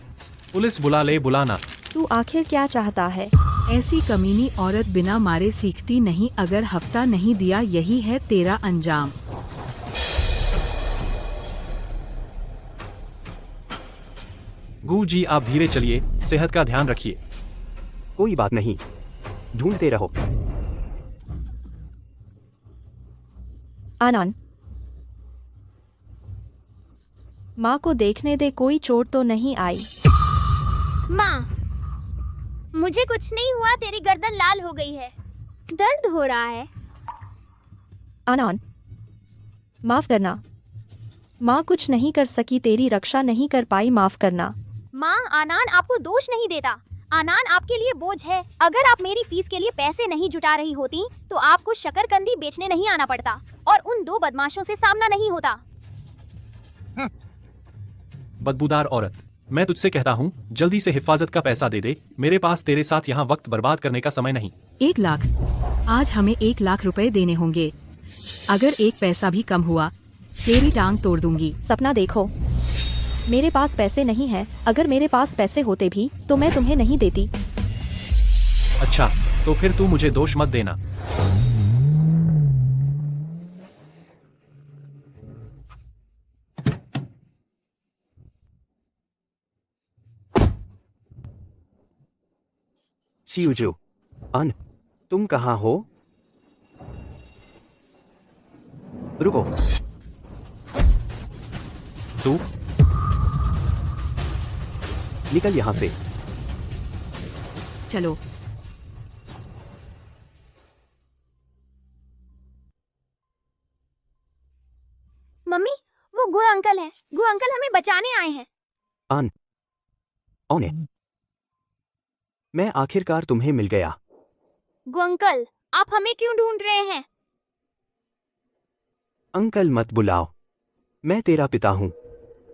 पुलिस बुला ले, बुलाना। तू आखिर क्या चाहता है? ऐसी कमीनी औरत बिना मारे सीखती नहीं। अगर हफ्ता नहीं दिया, यही है तेरा अंजाम। गू जी, आप धीरे चलिए, सेहत का ध्यान रखिए। कोई बात नहीं, ढूंढते रहो। आनंद, माँ को देखने दे, कोई चोट तो नहीं आई? माँ, मुझे कुछ नहीं हुआ, तेरी गर्दन लाल हो गई है, दर्द हो रहा है। आनंद, माफ करना। माँ कुछ नहीं कर सकी, तेरी रक्षा नहीं कर पाई, माफ करना। माँ, आनान आपको दोष नहीं देता। आनान आपके लिए बोझ है। अगर आप मेरी फीस के लिए पैसे नहीं जुटा रही होती तो आपको शकरकंदी बेचने नहीं आना पड़ता और उन दो बदमाशों से सामना नहीं होता। बदबूदार औरत, मैं तुझसे कहता हूँ, जल्दी से हिफाजत का पैसा दे दे। मेरे पास तेरे साथ यहाँ वक्त बर्बाद करने का समय नहीं। 1 लाख? आज हमें 1 लाख रुपए देने होंगे। अगर एक पैसा भी कम हुआ, तेरी टांग तोड़ दूंगी। सपना देखो, मेरे पास पैसे नहीं है। अगर मेरे पास पैसे होते भी तो मैं तुम्हें नहीं देती। अच्छा, तो फिर तू मुझे दोष मत देना। शियुजू, अन, तुम कहाँ हो? रुको। तू निकल यहाँ से। चलो। मम्मी, वो गु अंकल है। गु अंकल हमें बचाने आए हैं। आन, ओने, मैं आखिरकार तुम्हें मिल गया। गु अंकल, आप हमें क्यों ढूंढ रहे हैं? अंकल मत बुलाओ, मैं तेरा पिता हूँ।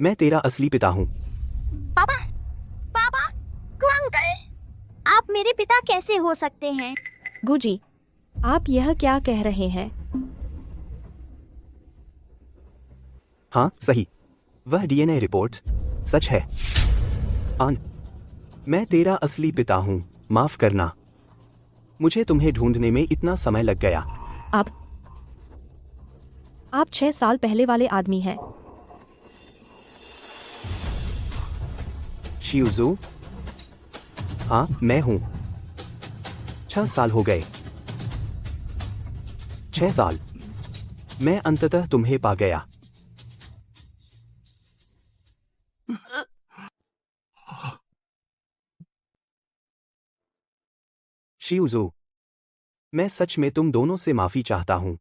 मैं तेरा असली पिता हूँ। पापा, पापा, गु अंकल, आप मेरे पिता कैसे हो सकते हैं? गुजी, आप यह क्या कह रहे हैं? हाँ सही, वह डीएनए रिपोर्ट सच है। आन, मैं तेरा असली पिता हूँ, माफ करना। मुझे तुम्हें ढूंढने में इतना समय लग गया। आप 6 साल पहले वाले आदमी हैं। शियुजू, हाँ मैं हूँ। 6 साल हो गए। 6 साल। मैं अंततः तुम्हें पा गया। शियुजू, मैं सच में तुम दोनों से माफी चाहता हूँ।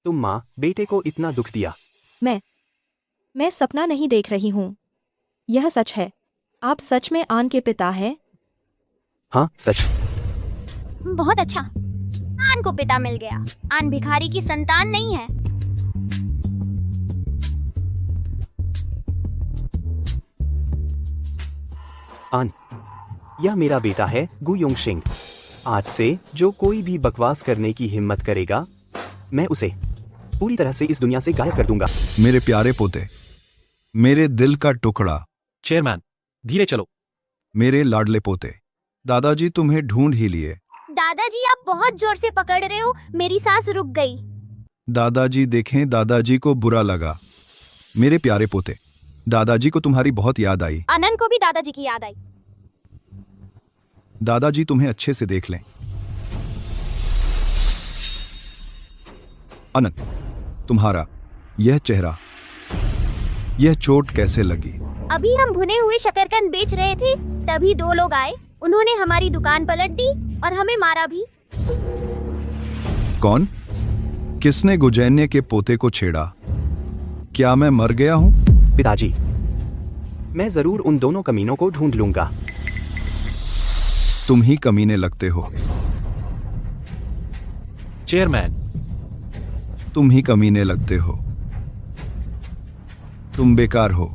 तुम माँ बेटे को इतना दुख दिया। मैं सपना नहीं देख रही हूँ। यह सच है। आप सच में आन के पिता हैं? हाँ सच। बहुत अच्छा, आन को पिता मिल गया। आन भिखारी की संतान नहीं है। आन, यह मेरा बेटा है गु योंगशिंग। आज से जो कोई भी बकवास करने की हिम्मत करेगा, मैं उसे पूरी तरह से इस दुनिया से गायब कर दूंगा। मेरे प्यारे पोते, मेरे दिल का टुकड़ा, चेयरमैन, धीरे चलो। मेरे लाडले पोते, दादाजी तुम्हें ढूंढ ही लिए। दादाजी, आप बहुत जोर से पकड़ रहे हो, मेरी सांस रुक गई। दादाजी देखें, दादाजी को बुरा लगा। मेरे प्यारे पोते, दादाजी को तुम्हारी बहुत याद आई। आनंद को भी दादाजी की याद आई। दादाजी तुम्हें अच्छे से देख लें। अनंत, तुम्हारा यह चेहरा, यह चोट कैसे लगी? अभी हम भुने हुए शकरकंद बेच रहे थे, तभी 2 लोग आए। उन्होंने हमारी दुकान पलट दी और हमें मारा भी। कौन? किसने गुजैन्य के पोते को छेड़ा? क्या मैं मर गया हूं? पिताजी, मैं जरूर उन दोनों कमीनों को ढूंढ लूंगा। तुम ही कमीने लगते हो। चेयरमैन, तुम ही कमीने लगते हो। तुम बेकार हो,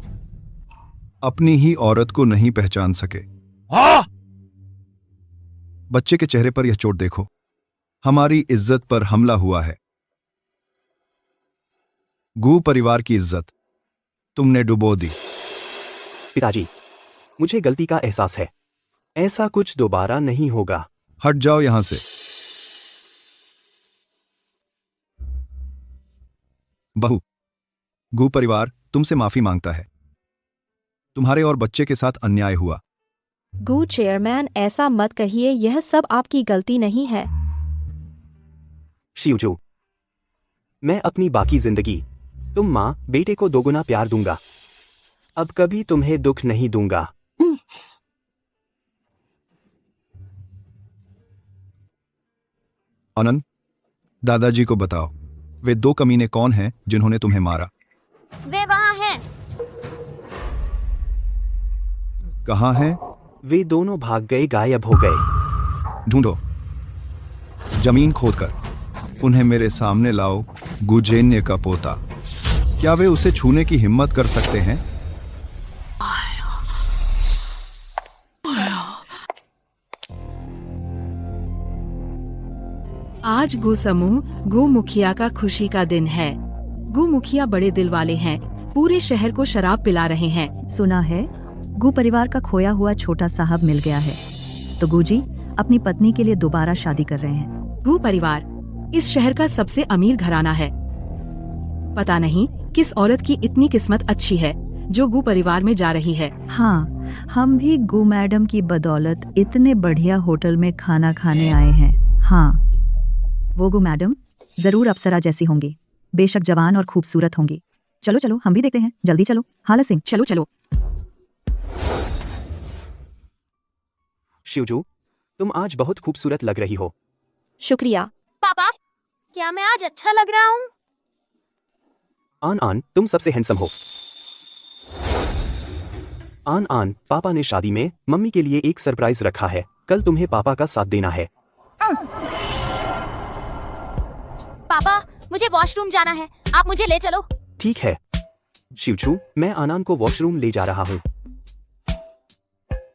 अपनी ही औरत को नहीं पहचान सके। बच्चे के चेहरे पर यह चोट देखो। हमारी इज्जत पर हमला हुआ है। गू परिवार की इज्जत तुमने डुबो दी। पिताजी, मुझे गलती का एहसास है। ऐसा कुछ दोबारा नहीं होगा। हट जाओ यहां से। बहू, गू परिवार तुमसे माफी मांगता है। तुम्हारे और बच्चे के साथ अन्याय हुआ। गू चेयरमैन, ऐसा मत कहिए, यह सब आपकी गलती नहीं है। शिवजू, मैं अपनी बाकी जिंदगी तुम माँ बेटे को 2 गुना प्यार दूंगा। अब कभी तुम्हें दुख नहीं दूंगा। आनंद, दादाजी को बताओ, वे 2 कमीने कौन हैं जिन्होंने तुम्हें मारा? वे वहाँ हैं। कहाँ हैं? वे दोनों भाग गए, गायब हो गए। ढूंढो, जमीन खोदकर उन्हें मेरे सामने लाओ। गुजैन्य का पोता, क्या वे उसे छूने की हिम्मत कर सकते हैं? आज गु समूह गु मुखिया का खुशी का दिन है। गु मुखिया बड़े दिल वाले हैं, पूरे शहर को शराब पिला रहे हैं। सुना है गू परिवार का खोया हुआ छोटा साहब मिल गया है, तो गू जी अपनी पत्नी के लिए दोबारा शादी कर रहे हैं। गु परिवार इस शहर का सबसे अमीर घराना है। पता नहीं किस औरत की इतनी किस्मत अच्छी है जो गु परिवार में जा रही है। हाँ, हम भी गू मैडम की बदौलत इतने बढ़िया होटल में खाना खाने आए हैं। हाँ, वो गू मैडम जरूर अप्सरा जैसी होंगी, बेशक जवान और खूबसूरत होंगी। चलो चलो, हम भी देखते हैं, जल्दी चलो। हाला सिंह, चलो चलो। शिवजू, तुम आज बहुत खूबसूरत लग रही हो। शुक्रिया। पापा, क्या मैं आज अच्छा लग रहा हूँ? आन, तुम सबसे हैंडसम हो। आन, पापा ने शादी में मम्मी के लिए एक सरप्राइज रखा है। कल तुम्हें पापा का साथ देना है। पापा, मुझे वॉशरूम जाना है, आप मुझे ले चलो। ठीक है शिवजू, मैं आनंद को वॉशरूम ले जा रहा हूँ।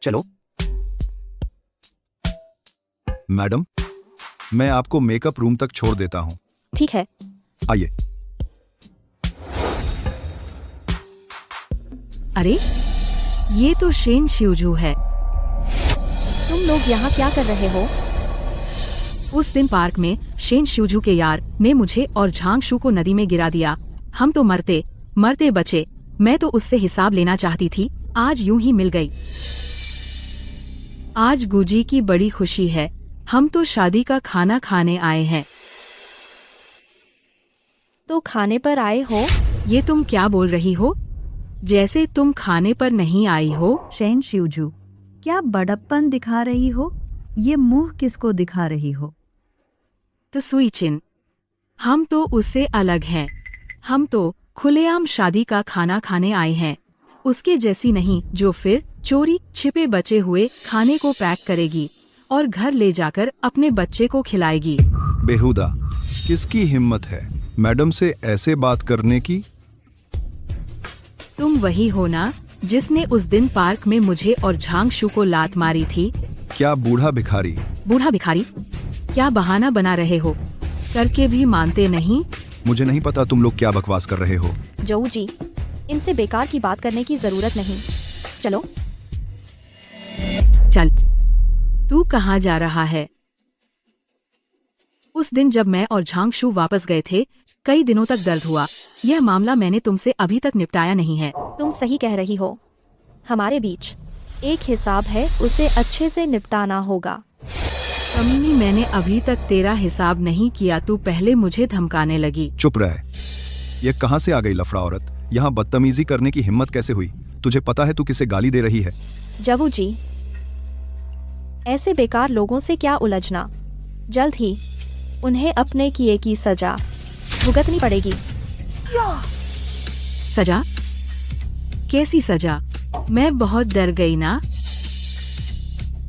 चलो। मैडम, मैं आपको मेकअप रूम तक छोड़ देता हूँ। ठीक है। आइए। अरे, ये तो शेन शिवजू है। तुम लोग यहाँ क्या कर रहे हो? उस दिन पार्क में शेन शिवजू के यार ने मुझे और झांगशू को नदी में गिरा दिया। हम तो मरते मरते बचे। मैं तो उससे हिसाब लेना चाहती थी, आज यूं ही मिल गई। आज गुजी की बड़ी खुशी है। हम तो शादी का खाना खाने आए हैं। तो खाने पर आए हो? ये तुम क्या बोल रही हो? जैसे तुम खाने पर नहीं आई हो। शेन शिवजू, क्या बड़प्पन दिखा रही हो? ये मुंह किसको दिखा रही हो? तो सुईचिन, हम तो उससे अलग हैं। हम तो खुलेआम शादी का खाना खाने आए हैं, उसके जैसी नहीं जो फिर चोरी छिपे बचे हुए खाने को पैक करेगी और घर ले जाकर अपने बच्चे को खिलाएगी। बेहुदा, किसकी हिम्मत है मैडम से ऐसे बात करने की? तुम वही हो ना जिसने उस दिन पार्क में मुझे और झांगशू को लात मारी थी? क्या बूढ़ा भिखारी? बूढ़ा भिखारी? क्या बहाना बना रहे हो? करके भी मानते नहीं। मुझे नहीं पता तुम लोग क्या बकवास कर रहे हो। जोऊ जी, इनसे बेकार की बात करने की जरूरत नहीं। चलो। चल, तू कहाँ जा रहा है? उस दिन जब मैं और झांगशू वापस गए थे, कई दिनों तक दर्द हुआ। यह मामला मैंने तुमसे अभी तक निपटाया नहीं है। तुम सही कह रही हो। हमारे बीच एक हिसाब है, उसे अच्छे से निपटाना होगा। कमीनी, मैंने अभी तक तेरा हिसाब नहीं किया, तू पहले मुझे धमकाने लगी। चुप रहे। ये कहाँ से आ गई लफड़ा औरत? यहाँ बदतमीजी करने की हिम्मत कैसे हुई? तुझे पता है तू किसे गाली दे रही है? जबू जी, ऐसे बेकार लोगों से क्या उलझना। जल्द ही उन्हें अपने किए की सजा भुगतनी पड़ेगी। सजा? कैसी सजा? मैं बहुत डर गई ना।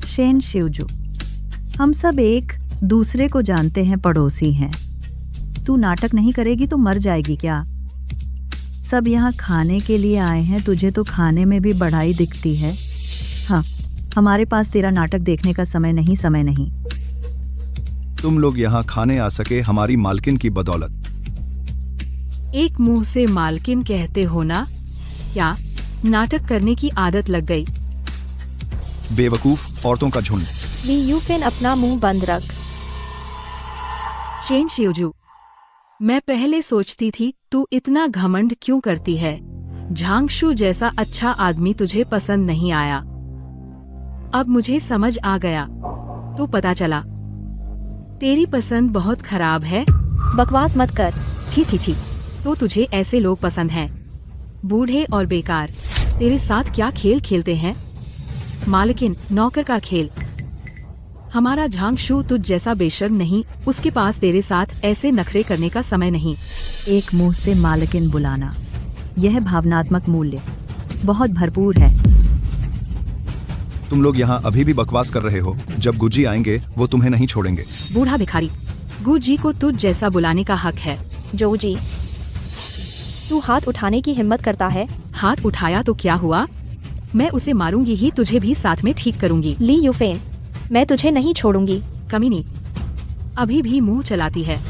शेन शिवजू, हम सब एक दूसरे को जानते हैं, पड़ोसी हैं। तू नाटक नहीं करेगी तो मर जाएगी क्या? सब यहाँ खाने के लिए आए हैं, तुझे तो खाने में भी बढ़ाई दिखती है। हाँ, हमारे पास तेरा नाटक देखने का समय नहीं। तुम लोग यहाँ खाने आ सके हमारी मालकिन की बदौलत। एक मुंह से मालकिन कहते हो ना? क्या नाटक करने की आदत लग गई? बेवकूफ औरतों का झुंड। ली यूफेन, अपना मुंह बंद रख। शेन शिवजू, मैं पहले सोचती थी तू इतना घमंड क्यों करती है। झांगशु जैसा अच्छा आदमी तुझे पसंद नहीं आया। अब मुझे समझ आ गया। तो पता चला तेरी पसंद बहुत खराब है। बकवास मत कर। छी। तो तुझे ऐसे लोग पसंद हैं, बूढ़े और बेकार। तेरे साथ क्या खेल खेलते हैं? मालकिन नौकर का खेल। हमारा झांगशु तुझ जैसा बेशर्म नहीं, उसके पास तेरे साथ ऐसे नखरे करने का समय नहीं। एक मुंह से मालकिन बुलाना, यह भावनात्मक मूल्य बहुत भरपूर है। तुम लोग यहाँ अभी भी बकवास कर रहे हो। जब गुजी आएंगे वो तुम्हें नहीं छोड़ेंगे। बूढ़ा भिखारी, गुजी को तुझ जैसा बुलाने का हक है। जो जी, तू हाथ उठाने की हिम्मत करता है? हाथ उठाया तो क्या हुआ? मैं उसे मारूंगी ही, तुझे भी साथ में ठीक करूंगी। ली यूफेन, मैं तुझे नहीं छोड़ूंगी। कमीनी, अभी भी मुंह चलाती है।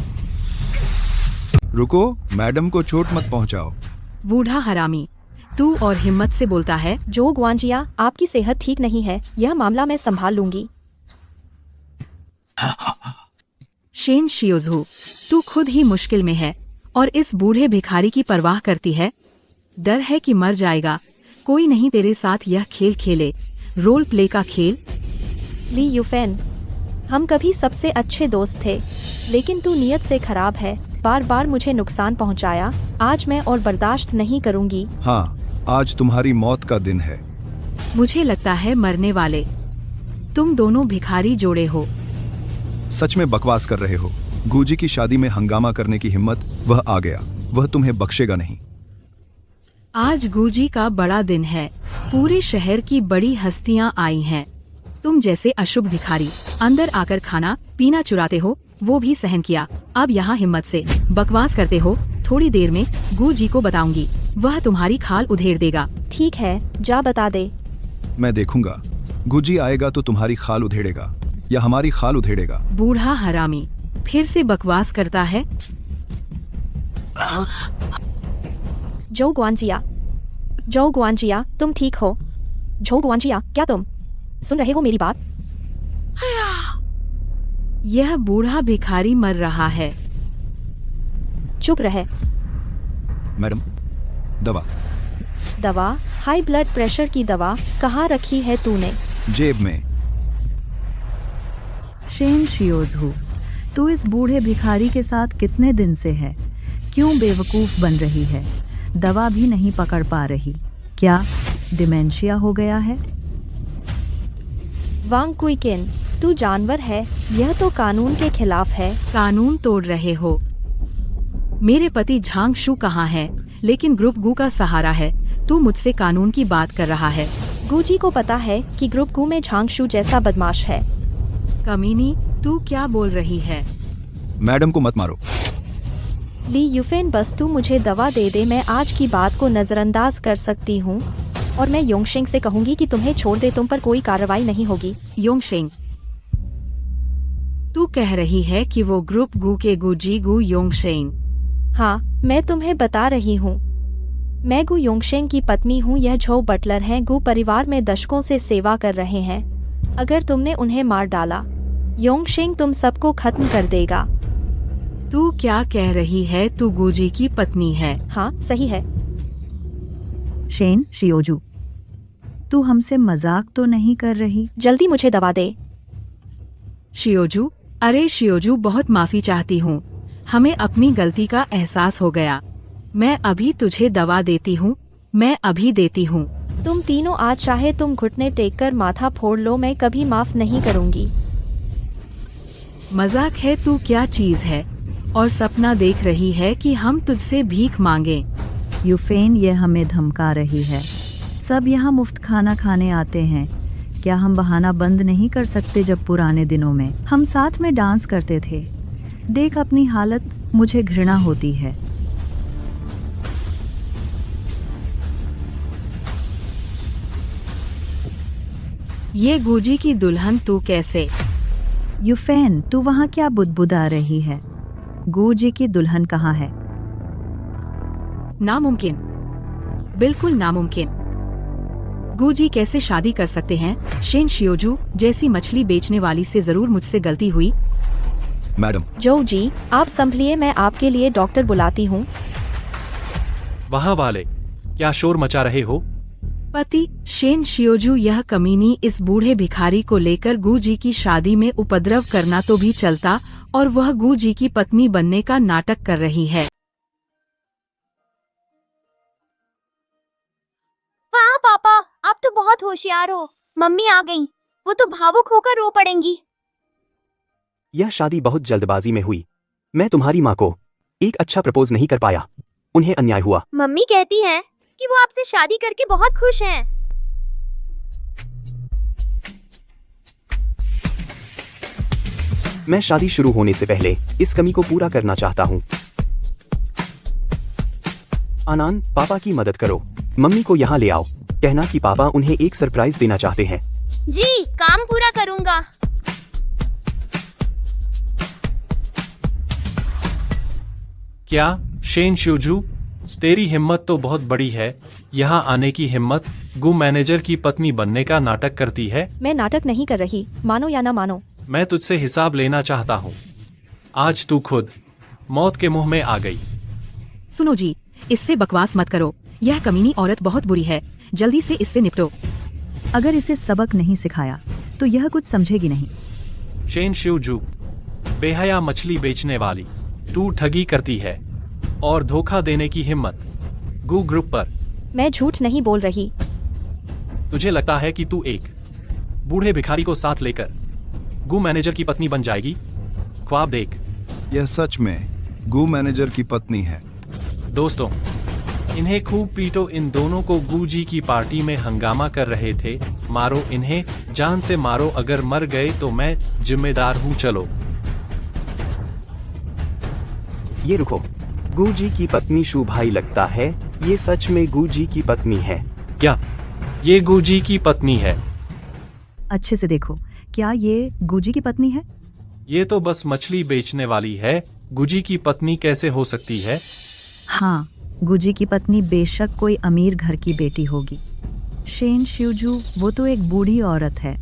रुको, मैडम को चोट मत पहुंचाओ। बूढ़ा हरामी, तू और हिम्मत से बोलता है। जो ग्वांजिया, आपकी सेहत ठीक नहीं है, यह मामला मैं संभाल लूंगी। शेन शियोजू, तू खुद ही मुश्किल में है और इस बूढ़े भिखारी की परवाह करती है। डर है कि मर जाएगा। कोई नहीं तेरे साथ यह खेल खेले, रोल प्ले का खेल। ली यूफेन, हम कभी सबसे अच्छे दोस्त थे, लेकिन तू नियत से खराब है। बार बार मुझे नुकसान पहुंचाया। आज मैं और बर्दाश्त नहीं करूंगी। हाँ, आज तुम्हारी मौत का दिन है। मुझे लगता है मरने वाले तुम दोनों भिखारी जोड़े हो। सच में बकवास कर रहे हो। गुजी की शादी में हंगामा करने की हिम्मत, वह आ गया। वह तुम्हें बख्शेगा नहीं। आज गुजी का बड़ा दिन है। पूरे शहर की बड़ी हस्तियां आई हैं। तुम जैसे अशुभ भिखारी अंदर आकर खाना पीना चुराते हो, वो भी सहन किया। अब यहाँ हिम्मत से बकवास करते हो। थोड़ी देर में गुजी को बताऊंगी, वह तुम्हारी खाल उधेड़ देगा। ठीक है, जा बता दे। मैं देखूंगा। गुजी आएगा तो तुम्हारी खाल उधेड़ेगा या हमारी खाल उधेड़ेगा। बूढ़ा हरामी फिर से बकवास करता है। जो ग्वांजिया, तुम ठीक हो? जो ग्वांजिया, क्या तुम सुन रहे हो मेरी बात? यह बूढ़ा भिखारी मर रहा है। चुप रहे। मैडम, दवा। दवा? हाई ब्लड प्रेशर की दवा कहाँ रखी है तूने? जेब में। शेन शियोजू, तू इस बूढ़े भिखारी के साथ कितने दिन से है? क्यों बेवकूफ बन रही है? दवा भी नहीं पकड़ पा रही। क्या डिमेंशिया हो गया है? वांग कुइकिन, तू जानवर है। यह तो कानून के खिलाफ है। कानून तोड़ रहे हो। मेरे पति झांगशु कहाँ है? लेकिन ग्रुप गु का सहारा है। तू मुझसे कानून की बात कर रहा है। गुजी को पता है कि ग्रुप गु में झांगशु जैसा बदमाश है। कमीनी, तू क्या बोल रही है? मैडम को मत मारो। ली यूफेन, बस तू मुझे दवा दे दे, मैं आज की बात को नजरअंदाज कर सकती हूँ और मैं योंगशेंग से कहूंगी कि तुम्हें छोड़ दे। तुम पर कोई कार्रवाई नहीं होगी। योंगशेंग, तू कह रही है कि वो ग्रुप गु के गुजी गु योंगशेंग? हाँ, मैं तुम्हें बता रही हूँ। मैं गु योंगशेंग की पत्नी हूँ। यह झो बटलर हैं। गु परिवार में दशकों से सेवा कर रहे हैं। अगर तुमने उन्हें मार डाला, योंगशेंग तुम सबको खत्म कर देगा। तू क्या कह रही है? तू गुजी की पत्नी है। हाँ सही है। शेन, शियोजू, तू हमसे मजाक तो नहीं कर रही? जल्दी मुझे दवा दे। शियोजू, अरे शियोजू, बहुत माफी चाहती हूँ। हमें अपनी गलती का एहसास हो गया। मैं अभी तुझे दवा देती हूँ। मैं अभी देती हूँ। तुम तीनों आज चाहे तुम घुटने टेक कर माथा फोड़ लो, मैं कभी माफ नहीं करूंगी। मजाक है? तू क्या चीज है? और सपना देख रही है कि हम तुझसे भीख मांगे? यूफेन, ये हमें धमका रही है। सब यहाँ मुफ्त खाना खाने आते हैं। क्या हम बहाना बंद नहीं कर सकते? जब पुराने दिनों में हम साथ में डांस करते थे। देख अपनी हालत, मुझे घृणा होती है। ये गुजी की दुल्हन तू कैसे? यूफेन, तू वहाँ क्या बुदबुदा रही है? गुजी की दुल्हन कहाँ है? नामुमकिन, बिल्कुल नामुमकिन। गुजी कैसे शादी कर सकते हैं? शेन शियोजू जैसी मछली बेचने वाली से जरूर मुझसे गलती हुई। मैडम, जो जी, आप संभलिए, मैं आपके लिए डॉक्टर बुलाती हूँ। वहाँ वाले क्या शोर मचा रहे हो? पति शेन शियोजू, यह कमीनी इस बूढ़े भिखारी को लेकर गुजी की शादी में उपद्रव करना तो भी चलता, और वह गुजी की पत्नी बनने का नाटक कर रही है। वाह पापा, आप तो बहुत होशियार हो। मम्मी आ गईं। वो तो भावुक होकर रो पड़ेंगी। यह शादी बहुत जल्दबाजी में हुई। मैं तुम्हारी माँ को एक अच्छा प्रपोज नहीं कर पाया। उन्हें अन्याय हुआ। मम्मी कहती हैं कि वो आपसे शादी करके बहुत खुश हैं। मैं शादी शुरू होने से पहले इस कमी को पूरा करना चाहता हूँ। आनान, पापा की मदद करो। मम्मी को यहाँ ले आओ। कहना कि पापा उन्हें एक सरप्राइज देना चाहते हैं। जी, काम पूरा करूँगा। क्या शेन शियोजू, तेरी हिम्मत तो बहुत बड़ी है। यहाँ आने की हिम्मत। गु मैनेजर की पत्नी बनने का नाटक करती है। मैं नाटक नहीं कर रही, मानो या ना मानो। मैं तुझसे हिसाब लेना चाहता हूँ। आज तू खुद मौत के मुंह में आ गई। सुनो जी, इससे बकवास मत करो। यह कमीनी औरत बहुत बुरी है। जल्दी से इससे निपटो। अगर इसे सबक नहीं सिखाया तो यह कुछ समझेगी नहीं। शेन शियोजू, बेहया मछली बेचने वाली, तू ठगी करती है और धोखा देने की हिम्मत गु ग्रुप पर। मैं झूठ नहीं बोल रही। तुझे लगता है कि तू एक बूढ़े भिखारी को साथ लेकर गु मैनेजर की पत्नी बन जाएगी? ख्वाब देख। यह सच में गु मैनेजर की पत्नी है। दोस्तों, इन्हें खूब पीटो। इन दोनों को गुजी की पार्टी में हंगामा कर रहे थे। मारो इन्हें, जान से मारो। अगर मर गए तो मैं जिम्मेदार हूँ। चलो। ये रुको, गुजी की पत्नी शू भाई लगता है ये सच में गुजी की पत्नी है। क्या ये गुजी की पत्नी है? अच्छे से देखो, क्या ये गुजी की पत्नी है? ये तो बस मछली बेचने वाली है। गुजी की पत्नी कैसे हो सकती है? हाँ, गुजी की पत्नी बेशक कोई अमीर घर की बेटी होगी। शेन शियोजू, वो तो एक बूढ़ी औरत है।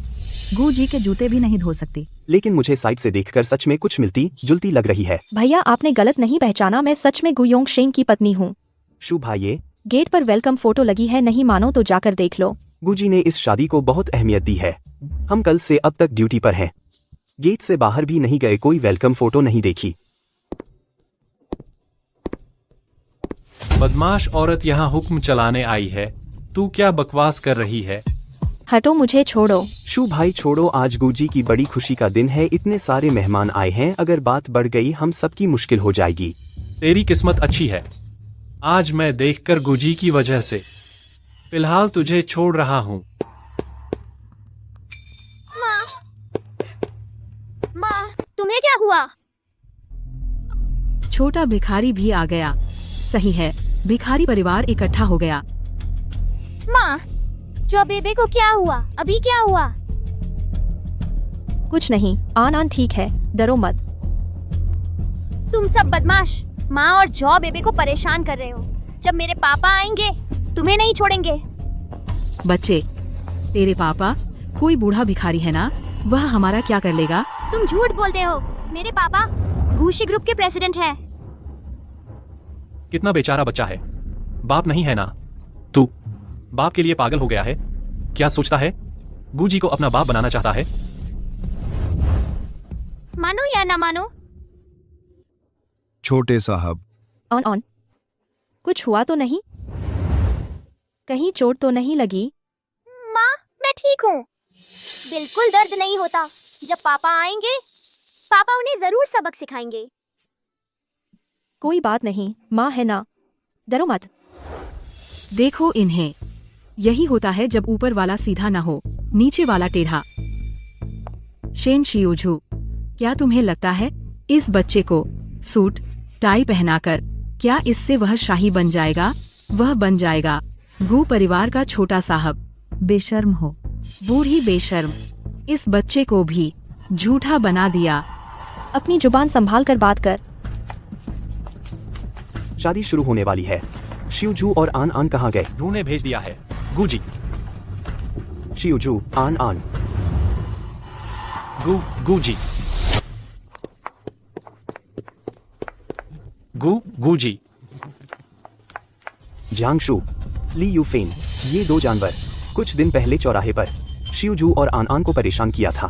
गुजी के जूते भी नहीं धो सकती। लेकिन मुझे साइड से देखकर सच में कुछ मिलती जुलती लग रही है। भैया, आपने गलत नहीं पहचाना। मैं सच में गुयोंग शेंग की पत्नी हूँ। शू भाई, ये गेट पर वेलकम फोटो लगी है। नहीं मानो तो जाकर देख लो। गुजी ने इस शादी को बहुत अहमियत दी है। हम कल से अब तक ड्यूटी पर हैं। गेट से बाहर भी नहीं गए, कोई वेलकम फोटो नहीं देखी। बदमाश औरत यहाँ हुक्म चलाने आई है। तू क्या बकवास कर रही है? हटो, मुझे छोड़ो। शू भाई छोड़ो, आज गुजी की बड़ी खुशी का दिन है। इतने सारे मेहमान आए हैं। अगर बात बढ़ गई हम सबकी मुश्किल हो जाएगी। तेरी किस्मत अच्छी है। आज मैं देखकर गुजी की वजह से फिलहाल तुझे छोड़ रहा हूँ। माँ, तुम्हें क्या हुआ? छोटा भिखारी भी आ गया। सही है, भिखारी परिवार इकट्ठा हो गया। माँ, जो बेबे को क्या हुआ? अभी क्या हुआ? कुछ नहीं, आन ठीक है, डरो मत। तुम सब बदमाश माँ और जॉ बेबे को परेशान कर रहे हो। जब मेरे पापा आएंगे तुम्हें नहीं छोड़ेंगे। बच्चे, तेरे पापा कोई बूढ़ा भिखारी है ना? वह हमारा क्या कर लेगा? तुम झूठ बोलते हो। मेरे पापा गूशी ग्रुप के प्रेसिडेंट हैं। कितना बेचारा बच्चा है, बाप नहीं है ना। तू बाप के लिए पागल हो गया है। क्या सोचता है, गूजी को अपना बाप बनाना चाहता है। मानो या ना मानो। छोटे साहब, ऑन कुछ हुआ तो नहीं? कहीं चोट तो नहीं लगी? माँ, मैं ठीक हूँ। बिल्कुल दर्द नहीं होता। जब पापा आएंगे, पापा उन्हें जरूर सबक सिखाएंगे। कोई बात नहीं, माँ है ना, डरो मत। देखो इन्हें, यही होता है जब ऊपर वाला सीधा न हो, नीचे वाला टेढ़ा। शेन शियोझू, क्या तुम्हें लगता है इस बच्चे को सूट टाई पहनाकर क्या इससे वह शाही बन जाएगा? वह बन जाएगा गू परिवार का छोटा साहब। बेशर्म हो। बूढ़ी बेशर्म, इस बच्चे को भी झूठा बना दिया। अपनी जुबान संभाल कर बात कर। शादी शुरू होने वाली है। शिवजू और आन आन कहाँ गए? ढूंढने भेज दिया है गूजी। शिवजू, आन आन। गूजी। गूजी। जियांगशु, ली यूफेन, ये दो जानवर कुछ दिन पहले चौराहे पर शिवजू और आन आन को परेशान किया था।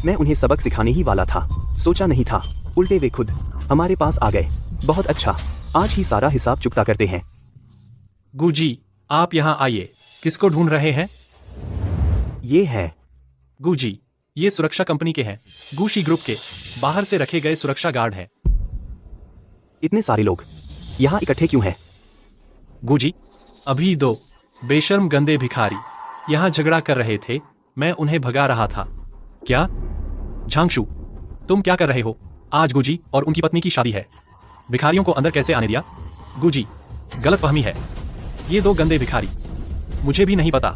मैं उन्हें सबक सिखाने ही वाला था, सोचा नहीं था उल्टे वे खुद हमारे पास आ गए। बहुत अच्छा, आज ही सारा हिसाब चुकता करते हैं। गूजी, आप यहाँ आइए। किसको ढूंढ रहे हैं? ये है गूजी, ये सुरक्षा कंपनी के हैं, गूशी ग्रुप के बाहर से रखे गए सुरक्षा गार्ड हैं। इतने सारे लोग यहाँ इकट्ठे क्यों हैं? गूजी, अभी दो बेशर्म गंदे भिखारी यहाँ झगड़ा कर रहे थे, मैं उन्हें भगा रहा था। क्या? झांगशु, तुम क्या कर रहे हो? आज गूजी और उनकी पत्नी की शादी है, भिखारियों को अंदर कैसे आने दिया? गूजी, गलतफहमी है। ये दो गंदे भिखारी, मुझे भी नहीं पता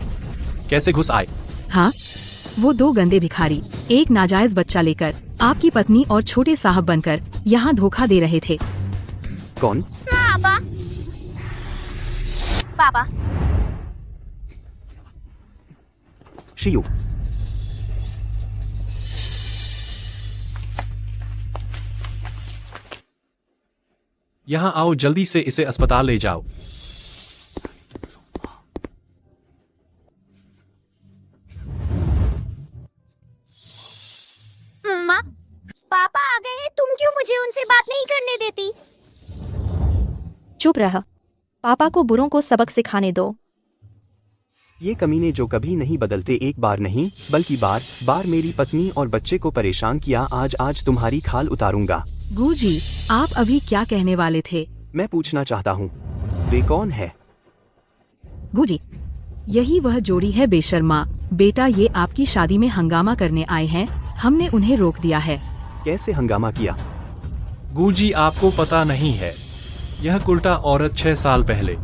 कैसे घुस आए। हाँ, वो दो गंदे भिखारी एक नाजायज बच्चा लेकर आपकी पत्नी और छोटे साहब बनकर यहाँ धोखा दे रहे थे। कौन? पापा, पापा। शियू, यहाँ आओ, जल्दी से इसे अस्पताल ले जाओ। माँ, पापा आ गए हैं। तुम क्यों मुझे उनसे बात नहीं करने देती? चुप रह, पापा को बुरों को सबक सिखाने दो। ये कमीने जो कभी नहीं बदलते, एक बार नहीं बल्कि बार बार मेरी पत्नी और बच्चे को परेशान किया। आज तुम्हारी खाल उतारूंगा। गूजी, आप अभी क्या कहने वाले थे? मैं पूछना चाहता हूँ, वे कौन है? गूजी, यही वह जोड़ी है बेशर्मा। बेटा, ये आपकी शादी में हंगामा करने आए हैं, हमने उन्हें रोक दिया है। कैसे हंगामा किया? गूजी, आपको पता नहीं है, यह कुर्टा औरत 6 साल पहले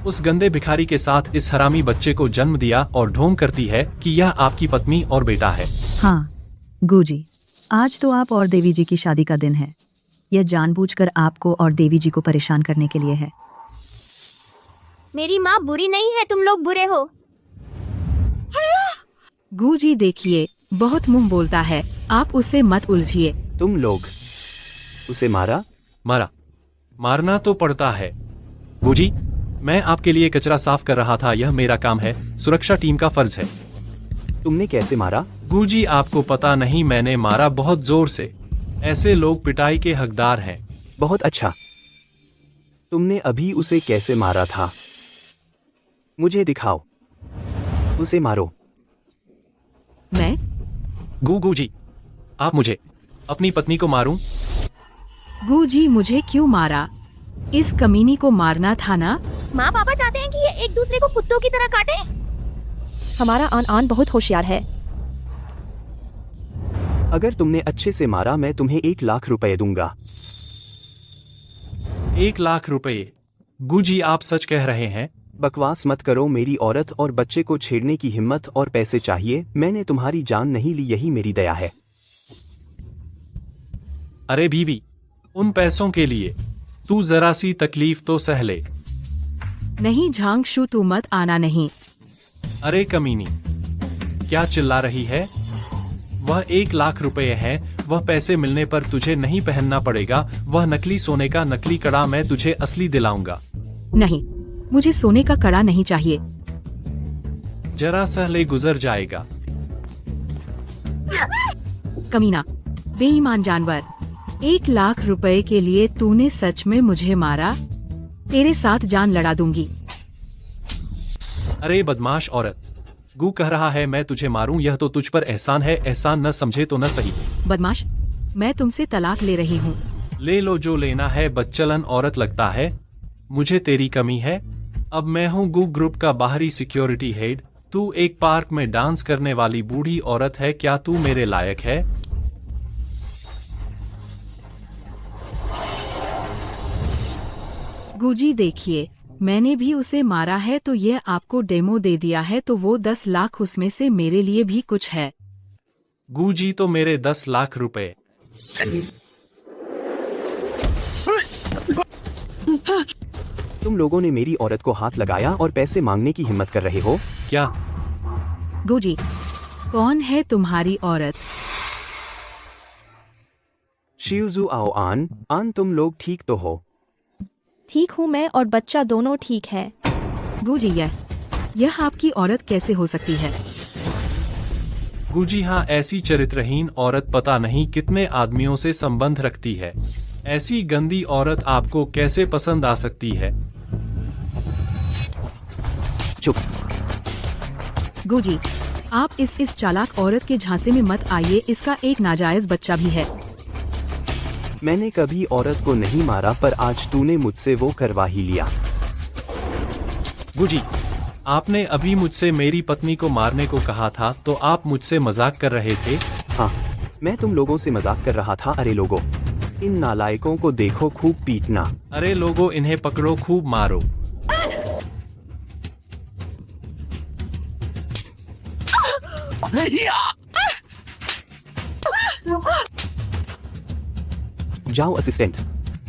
उस गंदे भिखारी के साथ इस हरामी बच्चे को जन्म दिया और ढोंग करती है कि यह आपकी पत्नी और बेटा है। हाँ गूजी, आज तो आप और देवी जी की शादी का दिन है। यह जानबूझकर आपको और देवी जी को परेशान करने के लिए है। मेरी माँ बुरी नहीं है, तुम लोग बुरे हो। गूजी देखिए, बहुत मुंह बोलता है, आप उससे मत उलझिए। तुम लोग उसे मारा? मारना तो पड़ता है। गूजी, मैं आपके लिए कचरा साफ कर रहा था, यह मेरा काम है, सुरक्षा टीम का फर्ज है। तुमने कैसे मारा? गूजी, आपको पता नहीं, मैंने मारा बहुत जोर से। ऐसे लोग पिटाई के हकदार हैं। बहुत अच्छा, तुमने अभी उसे कैसे मारा था? मुझे दिखाओ, उसे मारो। मैं? गूजी, आप मुझे अपनी पत्नी को मारूं? गूजी, मुझे क्यों मारा? इस कमीनी को मारना था ना? माँ पापा चाहते हैं कि ये एक दूसरे को कुत्तों की तरह काटे। हमारा आन आन बहुत होशियार है। अगर तुमने अच्छे से मारा, मैं तुम्हें 1 लाख रुपए दूंगा। 1 लाख रुपए? गूजी, आप सच कह रहे हैं? बकवास मत करो, मेरी औरत और बच्चे को छेड़ने की हिम्मत और पैसे चाहिए। मैंने तुम्हारी जान नहीं ली, यही मेरी दया है। अरे बीवी, उन पैसों के लिए तू जरा सी तकलीफ तो सह ले। नहीं झांगशु, तू मत आना। नहीं। अरे कमीनी, क्या चिल्ला रही है? वह 1 लाख रुपए है। वह पैसे मिलने पर तुझे नहीं पहनना पड़ेगा। वह नकली सोने का नकली कड़ा मैं तुझे असली दिलाऊंगा। नहीं, मुझे सोने का कड़ा नहीं चाहिए। जरा सहले गुजर जाएगा। कमीना, बेईमान जानवर, 1 लाख रुपए के लिए तूने सच में मुझे मारा? तेरे साथ जान लड़ा दूंगी। अरे बदमाश औरत, गू कह रहा है मैं तुझे मारूं। यह तो तुझ पर एहसान है। एहसान न समझे तो न सही। बदमाश, मैं तुमसे तलाक ले रही हूँ। ले लो जो लेना है। बदचलन औरत लगता है मुझे तेरी कमी है। अब मैं हूँ गू ग्रुप का बाहरी सिक्योरिटी हेड। तू एक पार्क में डांस करने वाली बूढ़ी औरत है। क्या तू मेरे लायक है? गुजी देखिए, मैंने भी उसे मारा है तो ये आपको डेमो दे दिया है, तो वो 10 लाख उसमें से मेरे लिए भी कुछ है। गू जी तो मेरे 10 लाख रुपए। तुम लोगों ने मेरी औरत को हाथ लगाया और पैसे मांगने की हिम्मत कर रहे हो? क्या? गुजी, कौन है तुम्हारी औरत? शियुजू आओ आन तुम लोग ठीक तो हो? ठीक हूँ मैं और बच्चा दोनों ठीक हैं। गुजी, यह आपकी औरत कैसे हो सकती है? गू जी हाँ, ऐसी चरित्रहीन औरत पता नहीं कितने आदमियों से संबंध रखती है। ऐसी गंदी औरत आपको कैसे पसंद आ सकती है? चुप। गुजी, आप इस चालाक औरत के झांसे में मत आइए। इसका एक नाजायज बच्चा भी है। मैंने कभी औरत को नहीं मारा, पर आज तूने मुझसे वो करवा ही लिया। गू जी, आपने अभी मुझसे मेरी पत्नी को मारने को कहा था, तो आप मुझसे मजाक कर रहे थे? हाँ, मैं तुम लोगों से मजाक कर रहा था। अरे लोगों, इन नालायकों को देखो, खूब पीटना। अरे लोगों, इन्हें पकड़ो, खूब मारो। जाओ असिस्टेंट,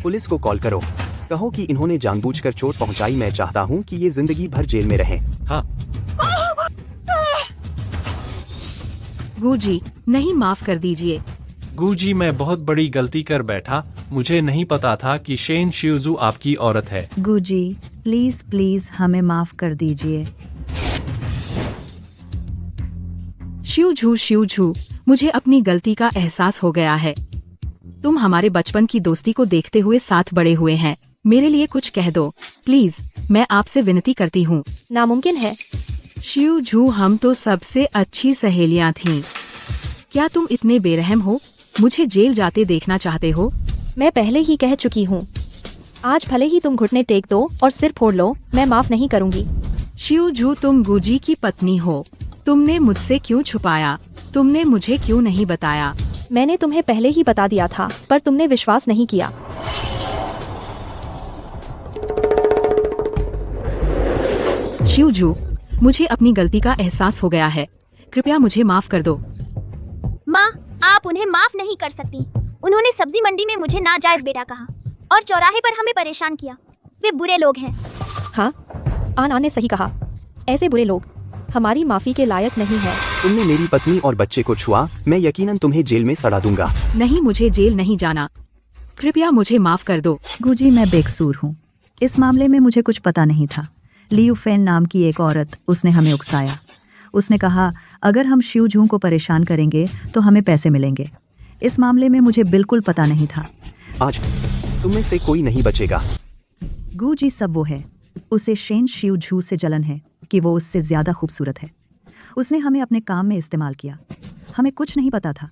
पुलिस को कॉल करो। कहो कि इन्होंने जानबूझकर चोट पहुंचाई। मैं चाहता हूं कि ये जिंदगी भर जेल में रहें। हाँ। गुजी, नहीं, माफ कर दीजिए। गू जी, मैं बहुत बड़ी गलती कर बैठा। मुझे नहीं पता था कि शेन शियुजू आपकी औरत है। गुजी, प्लीज प्लीज हमें माफ कर दीजिए। शिवझू, मुझे अपनी गलती का एहसास हो गया है। तुम हमारे बचपन की दोस्ती को देखते हुए साथ बड़े हुए हैं। मेरे लिए कुछ कह दो प्लीज, मैं आपसे विनती करती हूँ। नामुमकिन है। शिवझू, हम तो सबसे अच्छी सहेलियाँ थीं। क्या तुम इतने बेरहम हो? मुझे जेल जाते देखना चाहते हो? मैं पहले ही कह चुकी हूँ, आज भले ही तुम घुटने टेक दो और सिर फोड़ लो, मैं माफ नहीं करूँगी। शिवझू, तुम गुजी की पत्नी हो। तुमने मुझसे क्यों छुपाया? तुमने मुझे क्यों नहीं बताया? मैंने तुम्हें पहले ही बता दिया था, पर तुमने विश्वास नहीं किया। शिवझू, मुझे अपनी गलती का एहसास हो गया है। कृपया मुझे माफ कर दो। माँ, आप उन्हें माफ नहीं कर सकती। उन्होंने सब्जी मंडी में मुझे नाजायज बेटा कहा और चौराहे पर हमें परेशान किया। वे बुरे लोग हैं। हाँ, आन ने सही कहा। ऐसे बुरे लोग हमारी माफी के लायक नहीं है। तुमने मेरी पत्नी और बच्चे को छुआ, मैं यकीनन तुम्हें जेल में सड़ा दूंगा। नहीं, मुझे जेल नहीं जाना। कृपया मुझे माफ कर दो। गुजी, मैं बेकसूर हूँ। इस मामले में मुझे कुछ पता नहीं था। लियू फेन नाम की एक औरत, उसने हमें उकसाया। उसने कहा अगर हम शिवझू को परेशान करेंगे तो हमें पैसे मिलेंगे। इस मामले में मुझे बिल्कुल पता नहीं था। आज तुम में से कोई नहीं बचेगा। गुजी, सब वो है। उसे शेन शिवझू से जलन है कि वो उससे ज्यादा खूबसूरत है। उसने हमें अपने काम में इस्तेमाल किया। हमें कुछ नहीं पता था।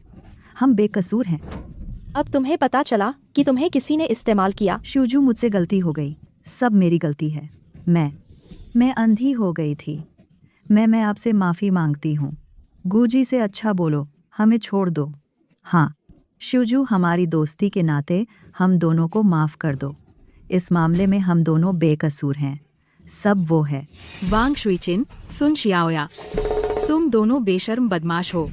हम बेकसूर हैं। अब तुम्हें पता चला कि तुम्हें किसी ने इस्तेमाल किया। शिवझू, मुझसे गलती हो गई। सब मेरी गलती है। मैं अंधी हो गई थी। मैं आपसे माफ़ी मांगती हूँ। गुजी से अच्छा बोलो, हमें छोड़ दो। हाँ शिवझू, हमारी दोस्ती के नाते हम दोनों को माफ़ कर दो। इस मामले में हम दोनों बेकसूर हैं। सब वो है। वांग शुइचिन, सुन शियाओया, तुम दोनों बेशर्म बदमाश हो।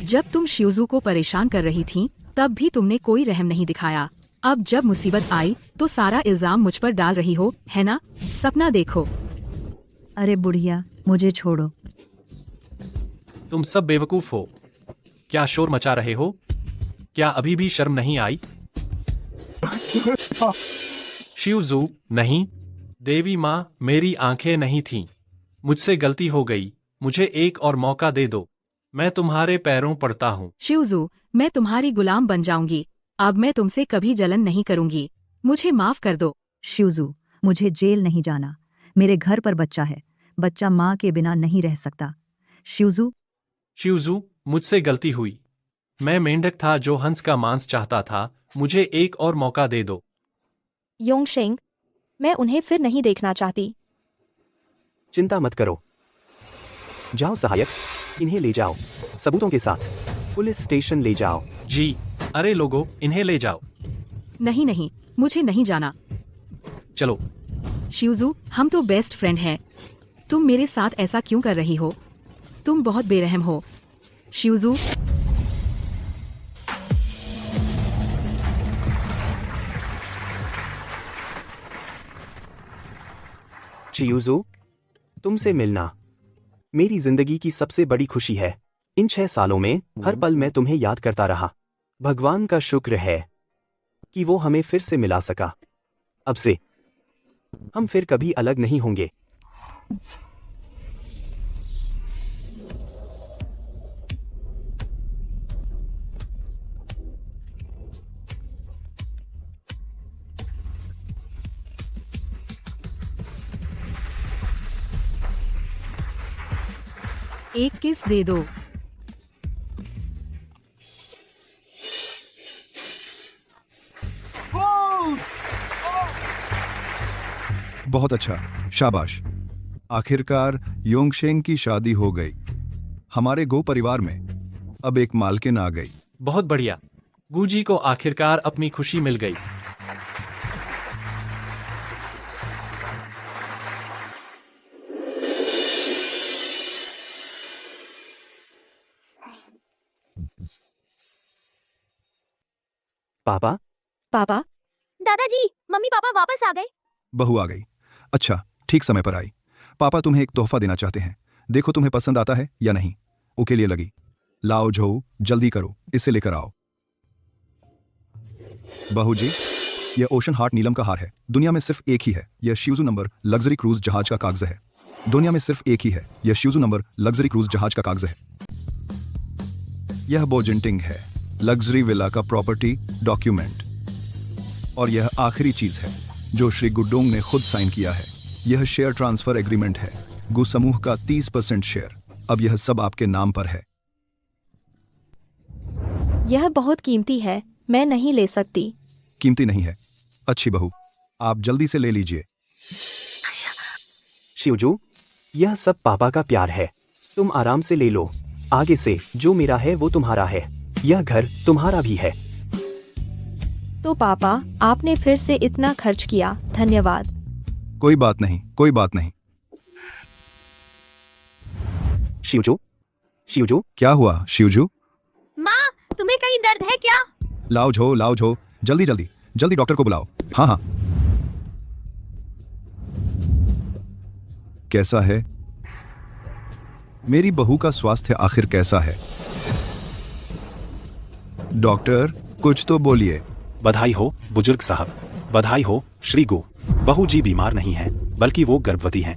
जब तुम शिवझू को परेशान कर रही थीं, तब भी तुमने कोई रहम नहीं दिखाया। अब जब मुसीबत आई तो सारा इल्जाम मुझ पर डाल रही हो, है ना? सपना देखो। अरे बुढ़िया, मुझे छोड़ो। तुम सब बेवकूफ हो। क्या शोर मचा रहे हो? क्या अभी भी शर्म नहीं आई? शिवजू, नहीं। देवी माँ, मेरी आंखें नहीं थीं। मुझसे गलती हो गई, मुझे एक और मौका दे दो। मैं तुम्हारे पैरों पड़ता हूँ। शिवजू, मैं तुम्हारी गुलाम बन जाऊंगी। अब मैं तुमसे कभी जलन नहीं करूंगी। मुझे माफ कर दो। शिवजू, मुझे जेल नहीं जाना। मेरे घर पर बच्चा है। बच्चा माँ के बिना नहीं रह सकता। शिवजू, शिवजू, मुझसे गलती हुई। मैं मेंढक था जो हंस का मांस चाहता था। मुझे एक और मौका दे दो। योंगशेंग, मैं उन्हें फिर नहीं देखना चाहती। चिंता मत करो। जाओ सहायक, इन्हें ले जाओ सबूतों के साथ पुलिस स्टेशन ले जाओ। जी, अरे लोगों, इन्हें ले जाओ। नहीं नहीं, मुझे नहीं जाना। चलो। शिवजू, हम तो बेस्ट फ्रेंड हैं। तुम मेरे साथ ऐसा क्यों कर रही हो? तुम बहुत बेरहम हो। शिवजू, चियूजू, तुमसे मिलना मेरी जिंदगी की सबसे बड़ी खुशी है। इन 6 सालों में हर पल मैं तुम्हें याद करता रहा। भगवान का शुक्र है कि वो हमें फिर से मिला सका। अब से हम फिर कभी अलग नहीं होंगे। एक किस दे दो। बहुत अच्छा, शाबाश। आखिरकार योंगशेंग की शादी हो गई। हमारे गो परिवार में अब एक मालकिन आ गई। बहुत बढ़िया। गूजी को आखिरकार अपनी खुशी मिल गई। पापा, पापा, दादाजी, मम्मी पापा वापस आ गए। बहू आ गई। अच्छा, ठीक समय पर आई। पापा तुम्हें एक तोहफा देना चाहते हैं। देखो तुम्हें पसंद आता है या नहीं। ओके लिए लगी। लाओ झोऊ, जल्दी करो, इसे लेकर आओ। बहू जी, यह ओशन हार्ट नीलम का हार है। दुनिया में सिर्फ एक ही है। यह शिवजू नंबर लग्जरी क्रूज जहाज का कागज है। दुनिया में सिर्फ एक ही है। यह शिवजू नंबर लग्जरी क्रूज जहाज का कागज है। यह बोजिंटिंग है, लग्जरी विला का प्रॉपर्टी डॉक्यूमेंट। और यह आखिरी चीज है जो श्री गुडोंग ने खुद साइन किया है। यह शेयर ट्रांसफर एग्रीमेंट है। गु समूह का 30% शेयर। अब यह सब आपके नाम पर है। यह बहुत कीमती है, मैं नहीं ले सकती। कीमती नहीं है। अच्छी बहू, आप जल्दी से ले लीजिए। शिवजू, यह सब पापा का प्यार है। तुम आराम से ले लो। आगे से जो मेरा है वो तुम्हारा है। यह घर तुम्हारा भी है। तो पापा, आपने फिर से इतना खर्च किया, धन्यवाद। कोई बात नहीं, कोई बात नहीं। शिवजू, शिवजू, क्या हुआ शिवजू? माँ, तुम्हें कहीं दर्द है क्या? लाओ झो, जल्दी जल्दी जल्दी डॉक्टर को बुलाओ। हाँ हाँ। कैसा है? मेरी बहू का स्वास्थ्य आखिर कैसा है? डॉक्टर, कुछ तो बोलिए। बधाई हो बुजुर्ग साहब, बधाई हो श्री गो। बहू जी बीमार नहीं है, बल्कि वो गर्भवती हैं।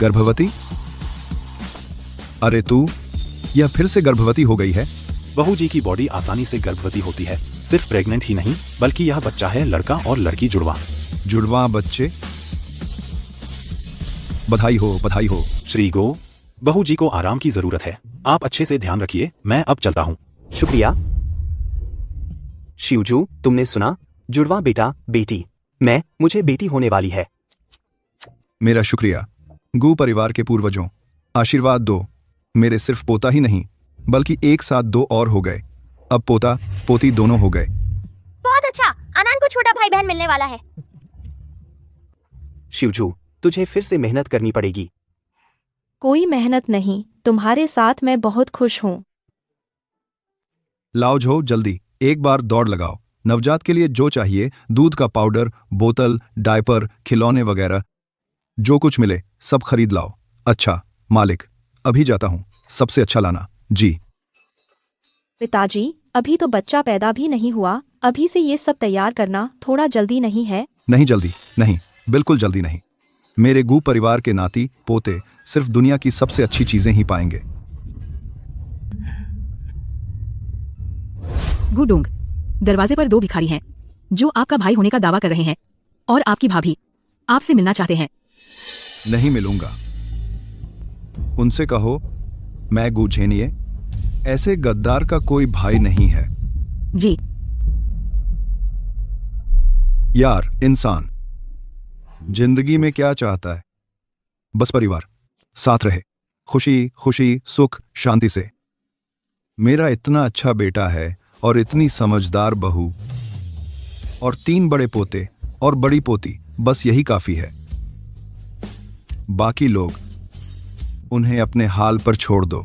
गर्भवती? अरे तू, यह फिर से गर्भवती हो गई है? बहू जी की बॉडी आसानी से गर्भवती होती है। सिर्फ प्रेग्नेंट ही नहीं, बल्कि यह बच्चा है लड़का और लड़की जुड़वा। जुड़वा बच्चे? बधाई हो, बधाई हो। श्री गो, बहू जी को आराम की जरूरत है। आप अच्छे से ध्यान रखिए। मैं अब चलता हूँ। शुक्रिया। शिवजू, तुमने सुना? जुड़वा बेटा बेटी। मुझे बेटी होने वाली है। मेरा शुक्रिया। गु परिवार के पूर्वजों, आशीर्वाद दो। मेरे सिर्फ पोता ही नहीं, बल्कि एक साथ 2 और हो गए। अब पोता पोती दोनों हो गए। बहुत अच्छा, अनान को छोटा भाई बहन मिलने वाला है। शिवजू, तुझे फिर से मेहनत करनी पड़ेगी। कोई मेहनत नहीं, तुम्हारे साथ मैं बहुत खुश हूँ। लाओ झो, जल्दी एक बार दौड़ लगाओ। नवजात के लिए जो चाहिए, दूध का पाउडर, बोतल, डायपर, खिलौने वगैरह, जो कुछ मिले सब खरीद लाओ। अच्छा मालिक, अभी जाता हूँ। सबसे अच्छा लाना। जी पिताजी अभी तो बच्चा पैदा भी नहीं हुआ, अभी से ये सब तैयार करना थोड़ा जल्दी नहीं है? नहीं जल्दी नहीं, बिल्कुल जल्दी नहीं। मेरे गू परिवार के नाती पोते सिर्फ दुनिया की सबसे अच्छी चीजें ही पाएंगे। गुडोंग, दरवाजे पर 2 भिखारी हैं जो आपका भाई होने का दावा कर रहे हैं और आपकी भाभी आपसे मिलना चाहते हैं। नहीं मिलूंगा। उनसे कहो मैं गू झेनिए, ऐसे गद्दार का कोई भाई नहीं है। जी यार इंसान जिंदगी में क्या चाहता है? बस परिवार साथ रहे, खुशी खुशी सुख शांति से। मेरा इतना अच्छा बेटा है और इतनी समझदार बहू और 3 बड़े पोते और बड़ी पोती, बस यही काफी है। बाकी लोग उन्हें अपने हाल पर छोड़ दो।